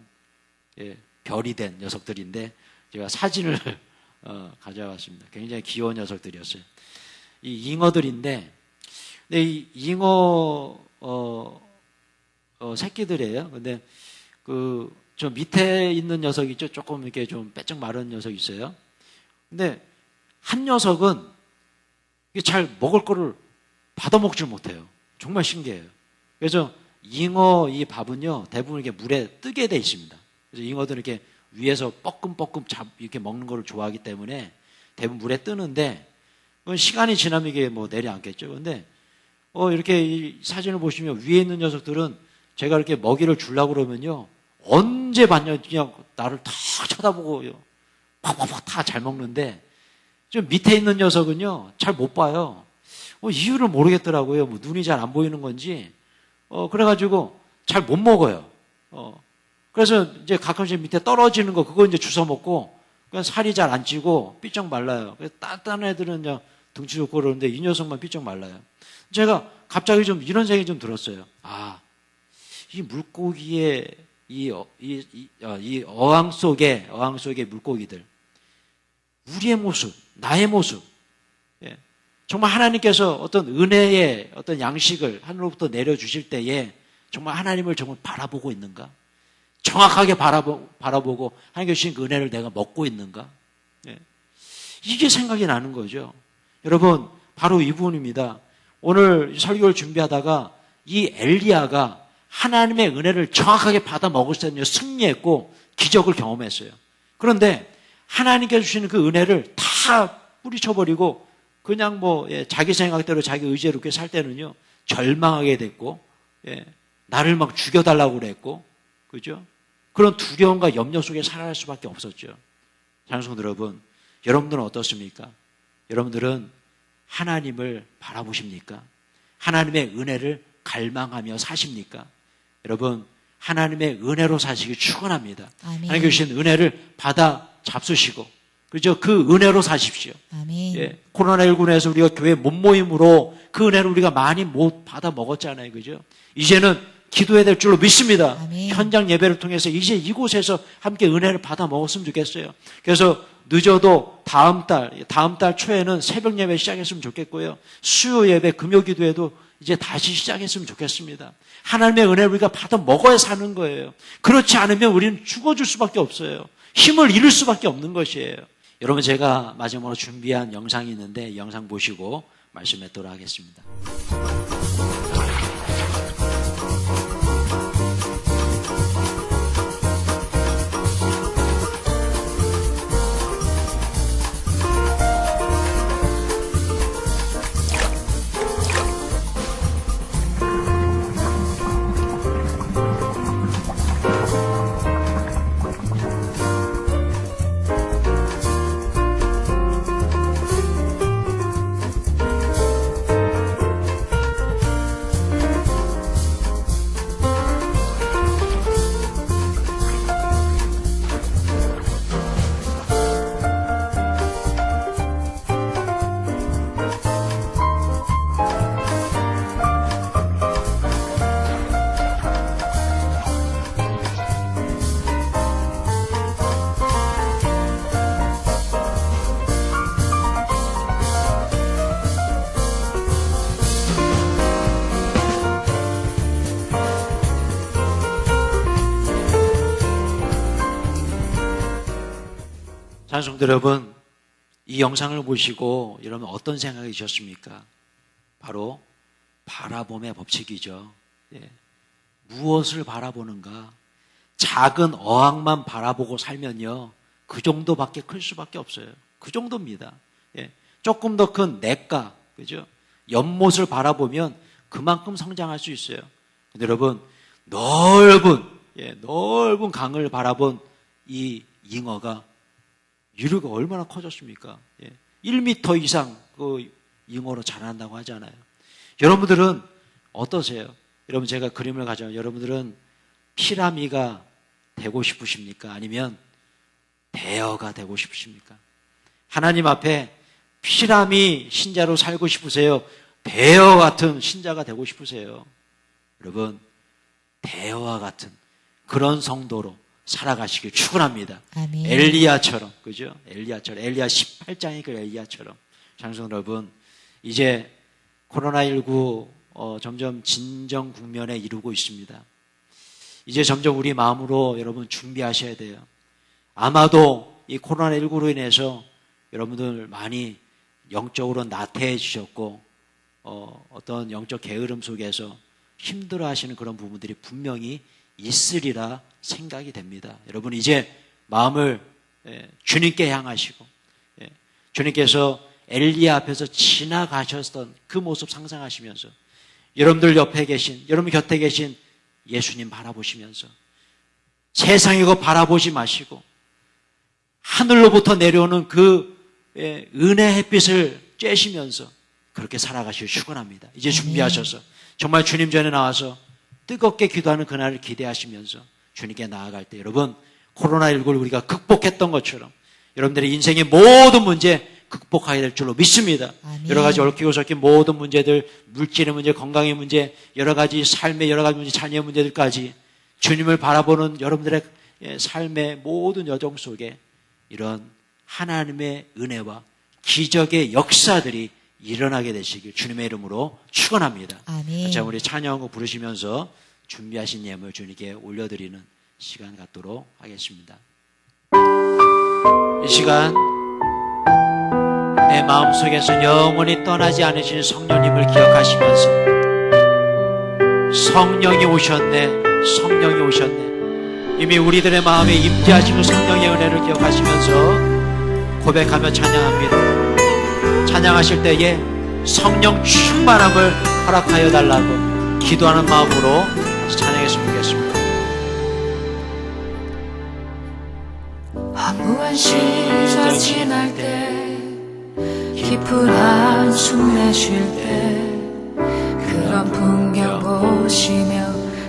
별이 된 녀석들인데, 제가 사진을 가져왔습니다. 굉장히 귀여운 녀석들이었어요. 이 잉어들인데, 근데 이 잉어 새끼들이에요. 근데 저 밑에 있는 녀석이 있죠. 조금 이렇게 좀 빼쩍 마른 녀석이 있어요. 근데 한 녀석은 잘 먹을 거를 받아먹질 못해요. 정말 신기해요. 그래서 잉어 이 밥은요, 대부분 이렇게 물에 뜨게 돼 있습니다. 그래서 잉어들은 이렇게 위에서 뻐끔뻐끔 이렇게 먹는 거를 좋아하기 때문에 대부분 물에 뜨는데, 시간이 지나면 이게 뭐 내려앉겠죠. 근데 이렇게 이 사진을 보시면 위에 있는 녀석들은 제가 이렇게 먹이를 주려고 그러면요, 언제 봤냐, 그냥 나를 다 쳐다보고요, 팍팍팍 다 잘 먹는데, 좀 밑에 있는 녀석은요, 잘 못 봐요. 이유를 모르겠더라고요. 뭐 눈이 잘 안 보이는 건지. 그래가지고 잘 못 먹어요. 그래서 이제 가끔씩 밑에 떨어지는 거, 그거 이제 주워 먹고, 그냥 살이 잘 안 찌고 삐쩍 말라요. 그래서 딴 애들은 그냥 등치 좋고 그러는데 이 녀석만 삐쩍 말라요. 제가 갑자기 좀 이런 생각이 좀 들었어요. 이 물고기의 이 어항 속의 물고기들, 우리의 모습, 나의 모습, 정말 하나님께서 어떤 은혜의 어떤 양식을 하늘로부터 내려주실 때에 정말 하나님을 정말 바라보고 있는가? 정확하게 바라보고 하나님께 주신 그 은혜를 내가 먹고 있는가? 예. 이게 생각이 나는 거죠. 여러분, 바로 이 부분입니다. 오늘 설교를 준비하다가 이 엘리야가 하나님의 은혜를 정확하게 받아 먹을 때는 승리했고 기적을 경험했어요. 그런데 하나님께서 주시는 그 은혜를 다 뿌리쳐버리고 그냥 자기 생각대로 자기 의지로 이렇게 살 때는요, 절망하게 됐고, 나를 막 죽여달라고 그랬고, 그죠? 그런 두려움과 염려 속에 살아갈 수밖에 없었죠. 장성들 여러분, 여러분들은 어떻습니까? 여러분들은 하나님을 바라보십니까? 하나님의 은혜를 갈망하며 사십니까? 여러분, 하나님의 은혜로 사시기 축원합니다. 하나님께 주신 은혜를 받아 잡수시고, 그죠? 그 은혜로 사십시오. 아멘. 예, 코로나19에서 우리가 교회 몸모임으로 그 은혜를 우리가 많이 못 받아 먹었잖아요. 그죠? 이제는 기도해야 될 줄로 믿습니다. 아멘. 현장 예배를 통해서 이제 이곳에서 함께 은혜를 받아 먹었으면 좋겠어요. 그래서 늦어도 다음 달 초에는 새벽 예배 시작했으면 좋겠고요. 수요 예배, 금요 기도회도 이제 다시 시작했으면 좋겠습니다. 하나님의 은혜를 우리가 받아 먹어야 사는 거예요. 그렇지 않으면 우리는 죽어줄 수밖에 없어요. 힘을 잃을 수밖에 없는 것이에요. 여러분, 제가 마지막으로 준비한 영상이 있는데 영상 보시고 말씀하도록 하겠습니다. 찬송들 여러분, 이 영상을 보시고 여러분 어떤 생각이 드셨습니까? 바로 바라봄의 법칙이죠. 예. 무엇을 바라보는가? 작은 어항만 바라보고 살면요, 그 정도밖에 클 수밖에 없어요. 그 정도입니다. 예. 조금 더 큰 냇가, 그죠? 연못을 바라보면 그만큼 성장할 수 있어요. 근데 여러분, 넓은 강을 바라본 이 잉어가 유류가 얼마나 커졌습니까? 1m 이상 그 잉어로 자란다고 하잖아요. 여러분들은 어떠세요? 여러분, 제가 그림을 가져요. 여러분들은 피라미가 되고 싶으십니까? 아니면 대어가 되고 싶으십니까? 하나님 앞에 피라미 신자로 살고 싶으세요? 대어 같은 신자가 되고 싶으세요? 여러분, 대어와 같은 그런 성도로 살아가시길 축원합니다. 아멘. 엘리야처럼, 그죠? 엘리야 18장의 그 엘리야처럼. 장성 여러분, 이제 코로나19 점점 진정 국면에 이르고 있습니다. 이제 점점 우리 마음으로 여러분 준비하셔야 돼요. 아마도 이 코로나19로 인해서 여러분들 많이 영적으로 나태해지셨고 어떤 영적 게으름 속에서 힘들어하시는 그런 부분들이 분명히 있으리라 생각이 됩니다. 여러분, 이제 마음을 주님께 향하시고, 주님께서 엘리야 앞에서 지나가셨던 그 모습 상상하시면서 여러분들 옆에 계신, 여러분 곁에 계신 예수님 바라보시면서 세상에 거 바라보지 마시고 하늘로부터 내려오는 그 은혜 햇빛을 쬐시면서 그렇게 살아가시길 축원합니다. 이제 준비하셔서 정말 주님 전에 나와서 뜨겁게 기도하는 그날을 기대하시면서 주님께 나아갈 때 여러분, 코로나19를 우리가 극복했던 것처럼 여러분들의 인생의 모든 문제 극복하게 될 줄로 믿습니다. 아멘. 여러 가지 얽히고 섞인 모든 문제들, 물질의 문제, 건강의 문제, 여러 가지 삶의 여러 가지 문제, 자녀의 문제들까지 주님을 바라보는 여러분들의 삶의 모든 여정 속에 이런 하나님의 은혜와 기적의 역사들이 일어나게 되시길 주님의 이름으로 축원합니다. 아멘. 자, 우리 찬양하고 부르시면서 준비하신 예물 주님께 올려드리는 시간 갖도록 하겠습니다. 이 시간 내 마음속에서 영원히 떠나지 않으신 성령님을 기억하시면서 성령이 오셨네, 성령이 오셨네, 이미 우리들의 마음에 임재하시는 성령의 은혜를 기억하시면서 고백하며 찬양합니다. 찬양하실 때에 성령 충만함을 허락하여 달라고 기도하는 마음으로 찬양했으면 좋겠습니다. 허무한 시절 지날 때 깊은 한숨 내쉴 때 그런 풍경 보시며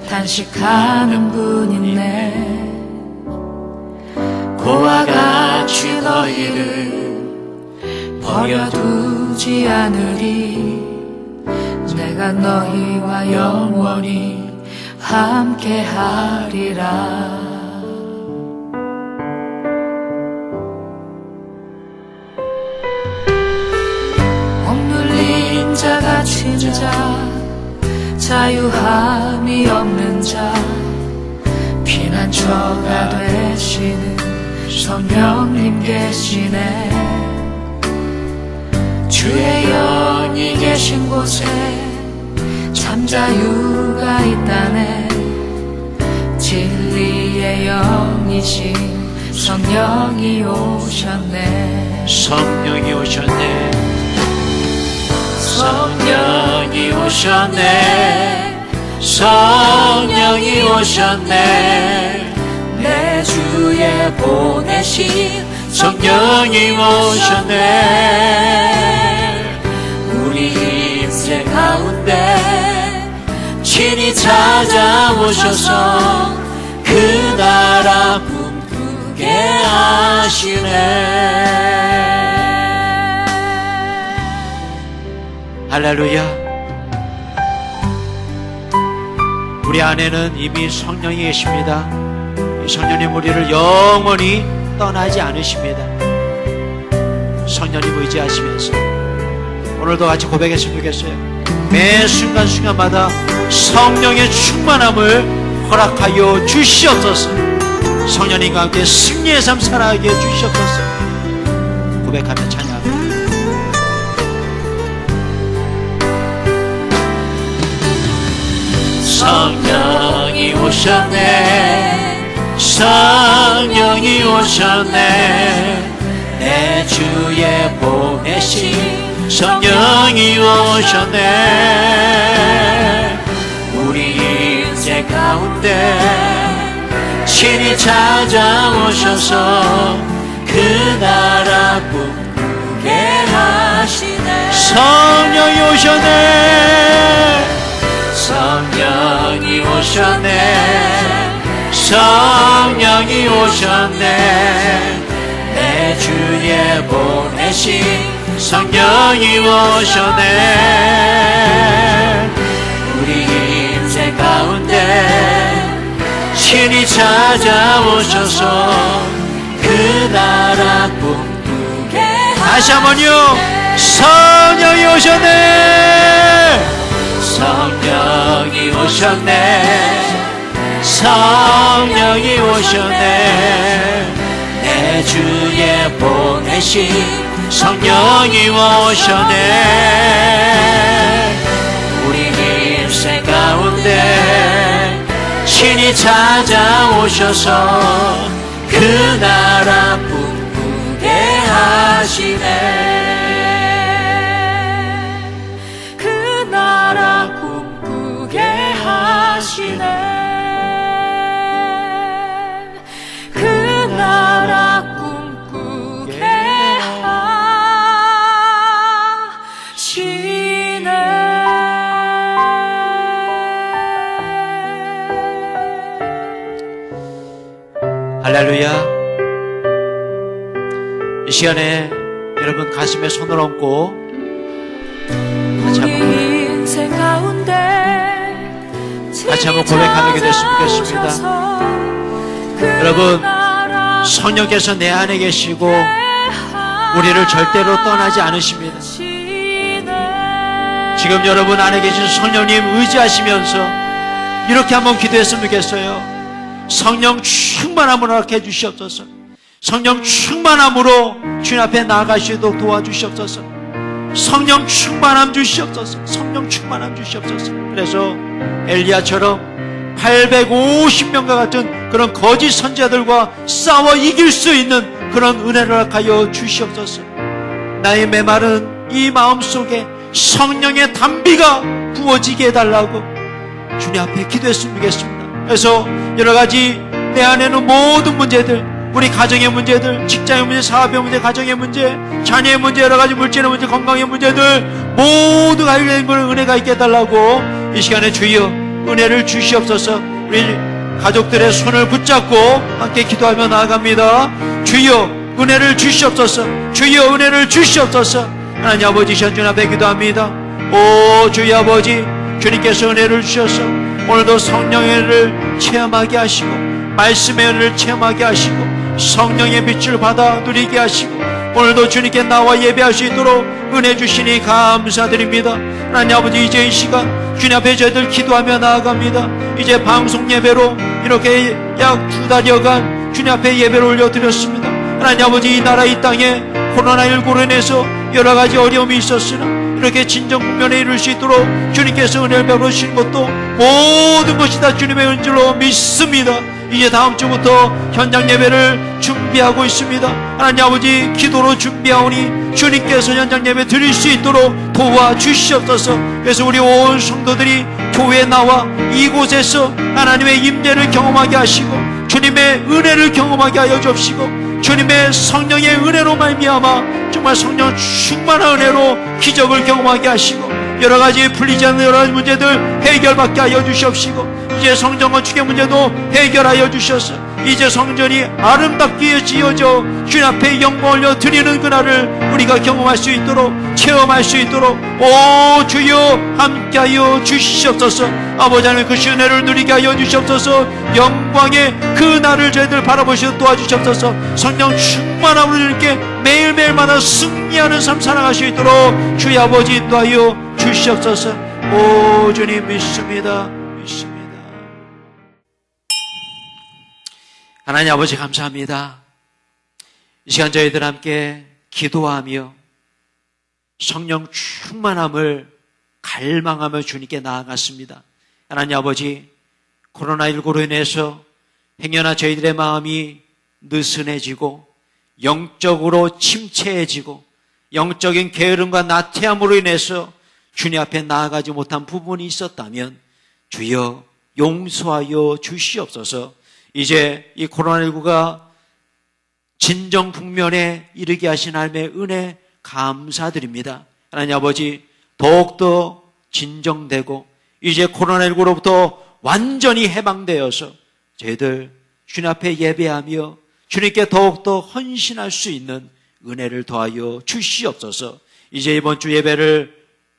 단식하는 분 있네. 고와 같이 너희를 버려두지 않으리. 내가 너희와 영원히 함께하리라. 억눌린 자 갇힌 자 자유함이 없는 자 피난처가 되시는 성령님 계시네. 주의 영이 계신 곳에 참자유가 있다네. 진리의 영이신 성령이 오셨네. 성령이 오셨네. 성령이 오셨네. 성령이 오셨네. 내 주에 보내신 성령이 오셨네. 우리 인생 가운데 친히 찾아오셔서 그 나라 꿈꾸게 하시네. 할렐루야. 우리 안에는 이미 성령이 계십니다. 이 성령님 우리를 영원히 떠나지 않으십니다. 성령님 의지하시면서 오늘도 같이 고백했으면 좋겠어요. 매 순간순간마다 성령의 충만함을 허락하여 주시옵소서. 성령님과 함께 승리의 삶 살아가게 주시옵소서. 고백하며 찬양합니다. 성령이 오셨네. 성령이 오셨네. 내 주에 보내신 성령이 오셨네. 우리 인생 가운데 친히 찾아오셔서 그 나라 꿈꾸게 하시네. 성령이 오셨네. 성령이 오셨네. 성령이 오셨네. 내 주에 보내신 성령이 오셨네. 우리 인생 가운데 친히 찾아오셔서 그 나라 꿈꾸게 다시 한번요. 성령이 오셨네. 성령이 오셨네. 성령이 오셨네. 내 주에 보내신 성령이 오셨네. 우리 인생 가운데 친히 찾아오셔서 그 나라 꿈꾸게 하시네. 그 나라 꿈꾸게 하시네. 할렐루야. 이 시간에 여러분 가슴에 손을 얹고 같이 한번 고백하는 게 됐으면 좋겠습니다. 여러분, 성령께서 내 안에 계시고 우리를 절대로 떠나지 않으십니다. 지금 여러분 안에 계신 성령님 의지하시면서 이렇게 한번 기도했으면 좋겠어요. 성령 충만함으로 허락해 주시옵소서. 성령 충만함으로 주님 앞에 나아가시도록 도와주시옵소서. 성령 충만함 주시옵소서. 성령 충만함 주시옵소서. 그래서 엘리야처럼 850명과 같은 그런 거짓 선지자들과 싸워 이길 수 있는 그런 은혜를 허락하여 주시옵소서. 나의 메마른 이 마음속에 성령의 담비가 부어지게 해달라고 주님 앞에 기도했으면 좋겠습니다. 그래서 여러가지 내 안에는 모든 문제들, 우리 가정의 문제들, 직장의 문제, 사업의 문제, 가정의 문제, 자녀의 문제, 여러가지 물질의 문제, 건강의 문제들 모두가 해결되는 그런 은혜가 있게 해달라고 이 시간에 주여 은혜를 주시옵소서. 우리 가족들의 손을 붙잡고 함께 기도하며 나아갑니다. 주여 은혜를 주시옵소서. 주여 은혜를 주시옵소서. 하나님 아버지 주님 앞에 기도합니다. 오 주여 아버지, 주님께서 은혜를 주셔서 오늘도 성령의 은혜를 체험하게 하시고 말씀의 은혜를 체험하게 하시고 성령의 빛을 받아 누리게 하시고 오늘도 주님께 나와 예배할 수 있도록 은혜 주시니 감사드립니다. 하나님 아버지, 이제 이 시간 주님 앞에 저희들 기도하며 나아갑니다. 이제 방송 예배로 이렇게 약 2달여간 주님 앞에 예배를 올려드렸습니다. 하나님 아버지, 이 나라 이 땅에 코로나19로 인해서 여러가지 어려움이 있었으나 이렇게 진정 국면에 이룰 수 있도록 주님께서 은혜를 베풀어 주신 것도 모든 것이 다 주님의 은혜로 믿습니다. 이제 다음 주부터 현장 예배를 준비하고 있습니다. 하나님 아버지, 기도로 준비하오니 주님께서 현장 예배 드릴 수 있도록 도와주시옵소서. 그래서 우리 온 성도들이 교회에 나와 이곳에서 하나님의 임재를 경험하게 하시고 주님의 은혜를 경험하게 하여 주옵시고 주님의 성령의 은혜로 말미암아 정말 성령 충만한 은혜로 기적을 경험하게 하시고 여러가지 풀리지 않는 여러가지 문제들 해결받게 하여 주시옵시고 이제 성전 건축의 문제도 해결하여 주셔서 이제 성전이 아름답게 지어져 주님 앞에 영광 올려 드리는 그날을 우리가 경험할 수 있도록 체험할 수 있도록 오 주여 함께하여 주시옵소서. 아버지 하나님 그 은혜를 누리게 하여 주시옵소서. 영광의 그 날을 저희들 바라보시고 도와주시옵소서. 성령 충만함으로 주님께 매일매일마다 승리하는 삶 살아갈 수 있도록 주의 아버지 인도하여 주시옵소서. 오 주님 믿습니다. 하나님 아버지 감사합니다. 이 시간 저희들 함께 기도하며 성령 충만함을 갈망하며 주님께 나아갔습니다. 하나님 아버지, 코로나19로 인해서 행여나 저희들의 마음이 느슨해지고 영적으로 침체해지고 영적인 게으름과 나태함으로 인해서 주님 앞에 나아가지 못한 부분이 있었다면 주여 용서하여 주시옵소서. 이제 이 코로나19가 진정 국면에 이르게 하신 하나님의 은혜 감사드립니다. 하나님 아버지, 더욱더 진정되고 이제 코로나19로부터 완전히 해방되어서 저희들 주님 앞에 예배하며 주님께 더욱더 헌신할 수 있는 은혜를 더하여 주시옵소서. 이제 이번 주 예배를,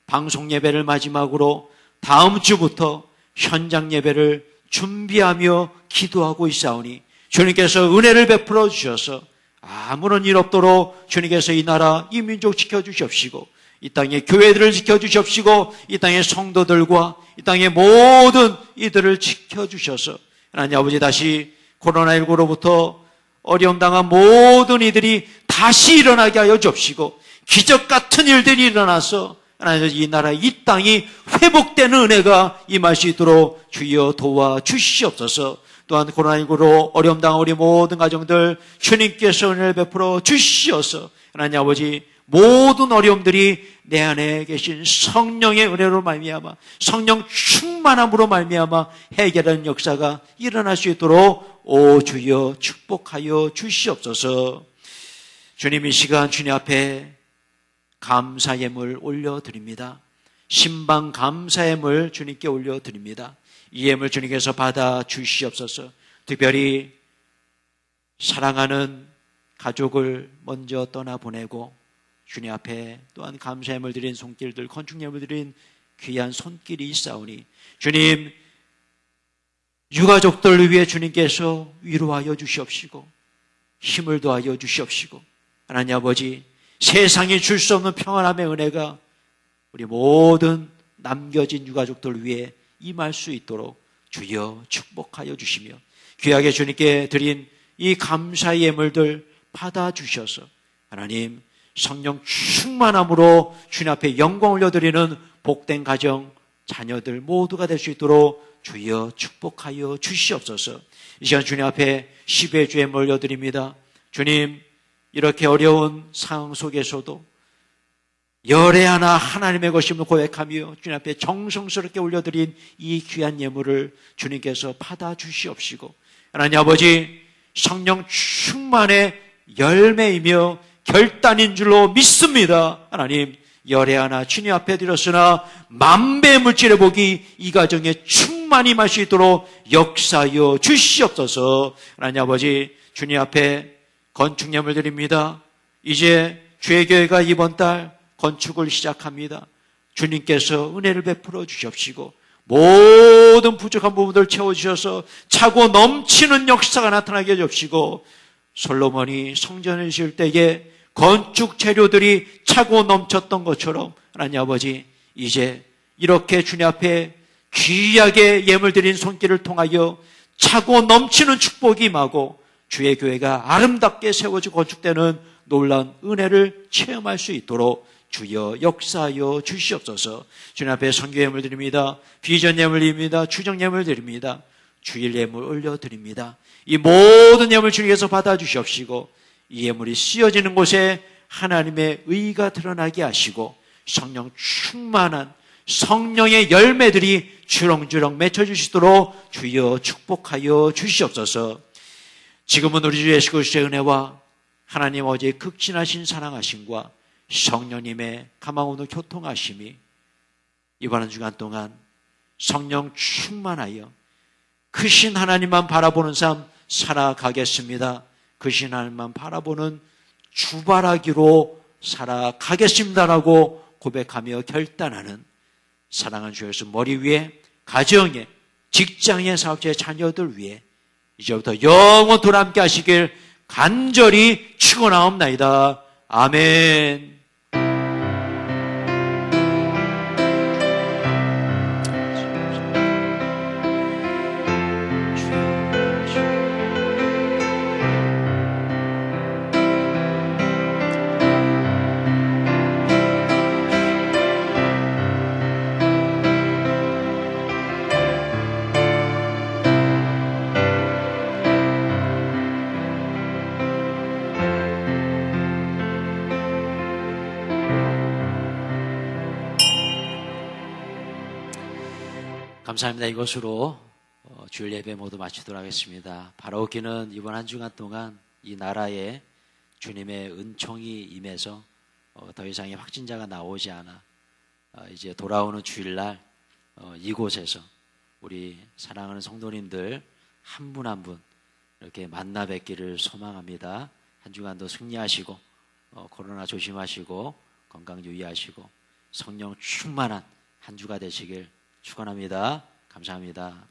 방송 예배를 마지막으로 다음 주부터 현장 예배를 준비하며 기도하고 있사오니 주님께서 은혜를 베풀어 주셔서 아무런 일 없도록 주님께서 이 나라, 이 민족 지켜주시옵시고 이 땅의 교회들을 지켜주시옵시고 이 땅의 성도들과 이 땅의 모든 이들을 지켜주셔서 하나님 아버지, 다시 코로나19로부터 어려움 당한 모든 이들이 다시 일어나게 하여 주옵시고 기적 같은 일들이 일어나서 하나님 이 나라, 이 땅이 회복되는 은혜가 임할 수 있도록 주여 도와주시옵소서. 또한 코로나19로 어려움 당한 우리 모든 가정들 주님께서 은혜를 베풀어 주시어서 하나님 아버지, 모든 어려움들이 내 안에 계신 성령의 은혜로 말미암아 성령 충만함으로 말미암아 해결하는 역사가 일어날 수 있도록 오 주여 축복하여 주시옵소서. 주님, 이 시간 주님 앞에 감사 예물 올려드립니다. 신방 감사 예물 주님께 올려드립니다. 이 예물 주님께서 받아 주시옵소서. 특별히 사랑하는 가족을 먼저 떠나보내고 주님 앞에 또한 감사 예물 드린 손길들, 건축 예물 드린 귀한 손길이 있사오니 주님, 유가족들을 위해 주님께서 위로하여 주시옵시고 힘을 더하여 주시옵시고 하나님 아버지, 세상이 줄 수 없는 평안함의 은혜가 우리 모든 남겨진 유가족들 위해 임할 수 있도록 주여 축복하여 주시며 귀하게 주님께 드린 이 감사의 예물들 받아주셔서 하나님 성령 충만함으로 주님 앞에 영광 올려드리는 복된 가정 자녀들 모두가 될 수 있도록 주여 축복하여 주시옵소서. 이 시간 주님 앞에 10의 주에 몰려드립니다. 주님, 이렇게 어려운 상황 속에서도 열애 하나 하나님의 것임을 고백하며 주님 앞에 정성스럽게 올려드린 이 귀한 예물을 주님께서 받아주시옵시고, 하나님 아버지 성령 충만의 열매이며 결단인 줄로 믿습니다. 하나님, 열애 하나 주님 앞에 드렸으나 만배의 물질의 복이 이 가정에 충만히 임할 수 있도록 역사하여 주시옵소서. 하나님 아버지, 주님 앞에 건축 예물 드립니다. 이제 주의 교회가 이번 달 건축을 시작합니다. 주님께서 은혜를 베풀어 주시옵시고 모든 부족한 부분들 채워주셔서 차고 넘치는 역사가 나타나게 해주시고, 솔로몬이 성전을 지을 때에 건축 재료들이 차고 넘쳤던 것처럼 하나님 아버지, 이제 이렇게 주님 앞에 귀하게 예물 드린 손길을 통하여 차고 넘치는 축복이 임하고 주의 교회가 아름답게 세워지고 건축되는 놀라운 은혜를 체험할 수 있도록 주여 역사하여 주시옵소서. 주님 앞에 선교 예물 드립니다. 비전 예물 드립니다. 추정 예물 드립니다. 주일 예물 올려드립니다. 이 모든 예물 주님께서 받아주시옵시고 이 예물이 씌어지는 곳에 하나님의 의가 드러나게 하시고 성령 충만한 성령의 열매들이 주렁주렁 맺혀주시도록 주여 축복하여 주시옵소서. 지금은 우리 주 예수 그리스도의 은혜와 하나님 어제 극진하신 사랑하심과 성령님의 가망오는 교통하심이 이번 한 주간 동안 성령 충만하여 크신 하나님만 바라보는 삶 살아가겠습니다. 크신 하나님만 바라보는 주바라기로 살아가겠습니다라고 고백하며 결단하는 사랑하는 주 예수 머리 위에 가정에 직장의 사업자의 자녀들 위해 이제부터 영원토록 함께 하시길 간절히 축원하옵나이다. 아멘. 감사합니다. 이것으로 주일 예배 모두 마치도록 하겠습니다. 바라옵기는 이번 한 주간 동안 이 나라에 주님의 은총이 임해서 더 이상의 확진자가 나오지 않아 이제 돌아오는 주일날 이곳에서 우리 사랑하는 성도님들 한 분 한 분 이렇게 만나 뵙기를 소망합니다. 한 주간도 승리하시고 코로나 조심하시고 건강 유의하시고 성령 충만한 한 주가 되시길 축원합니다. 감사합니다.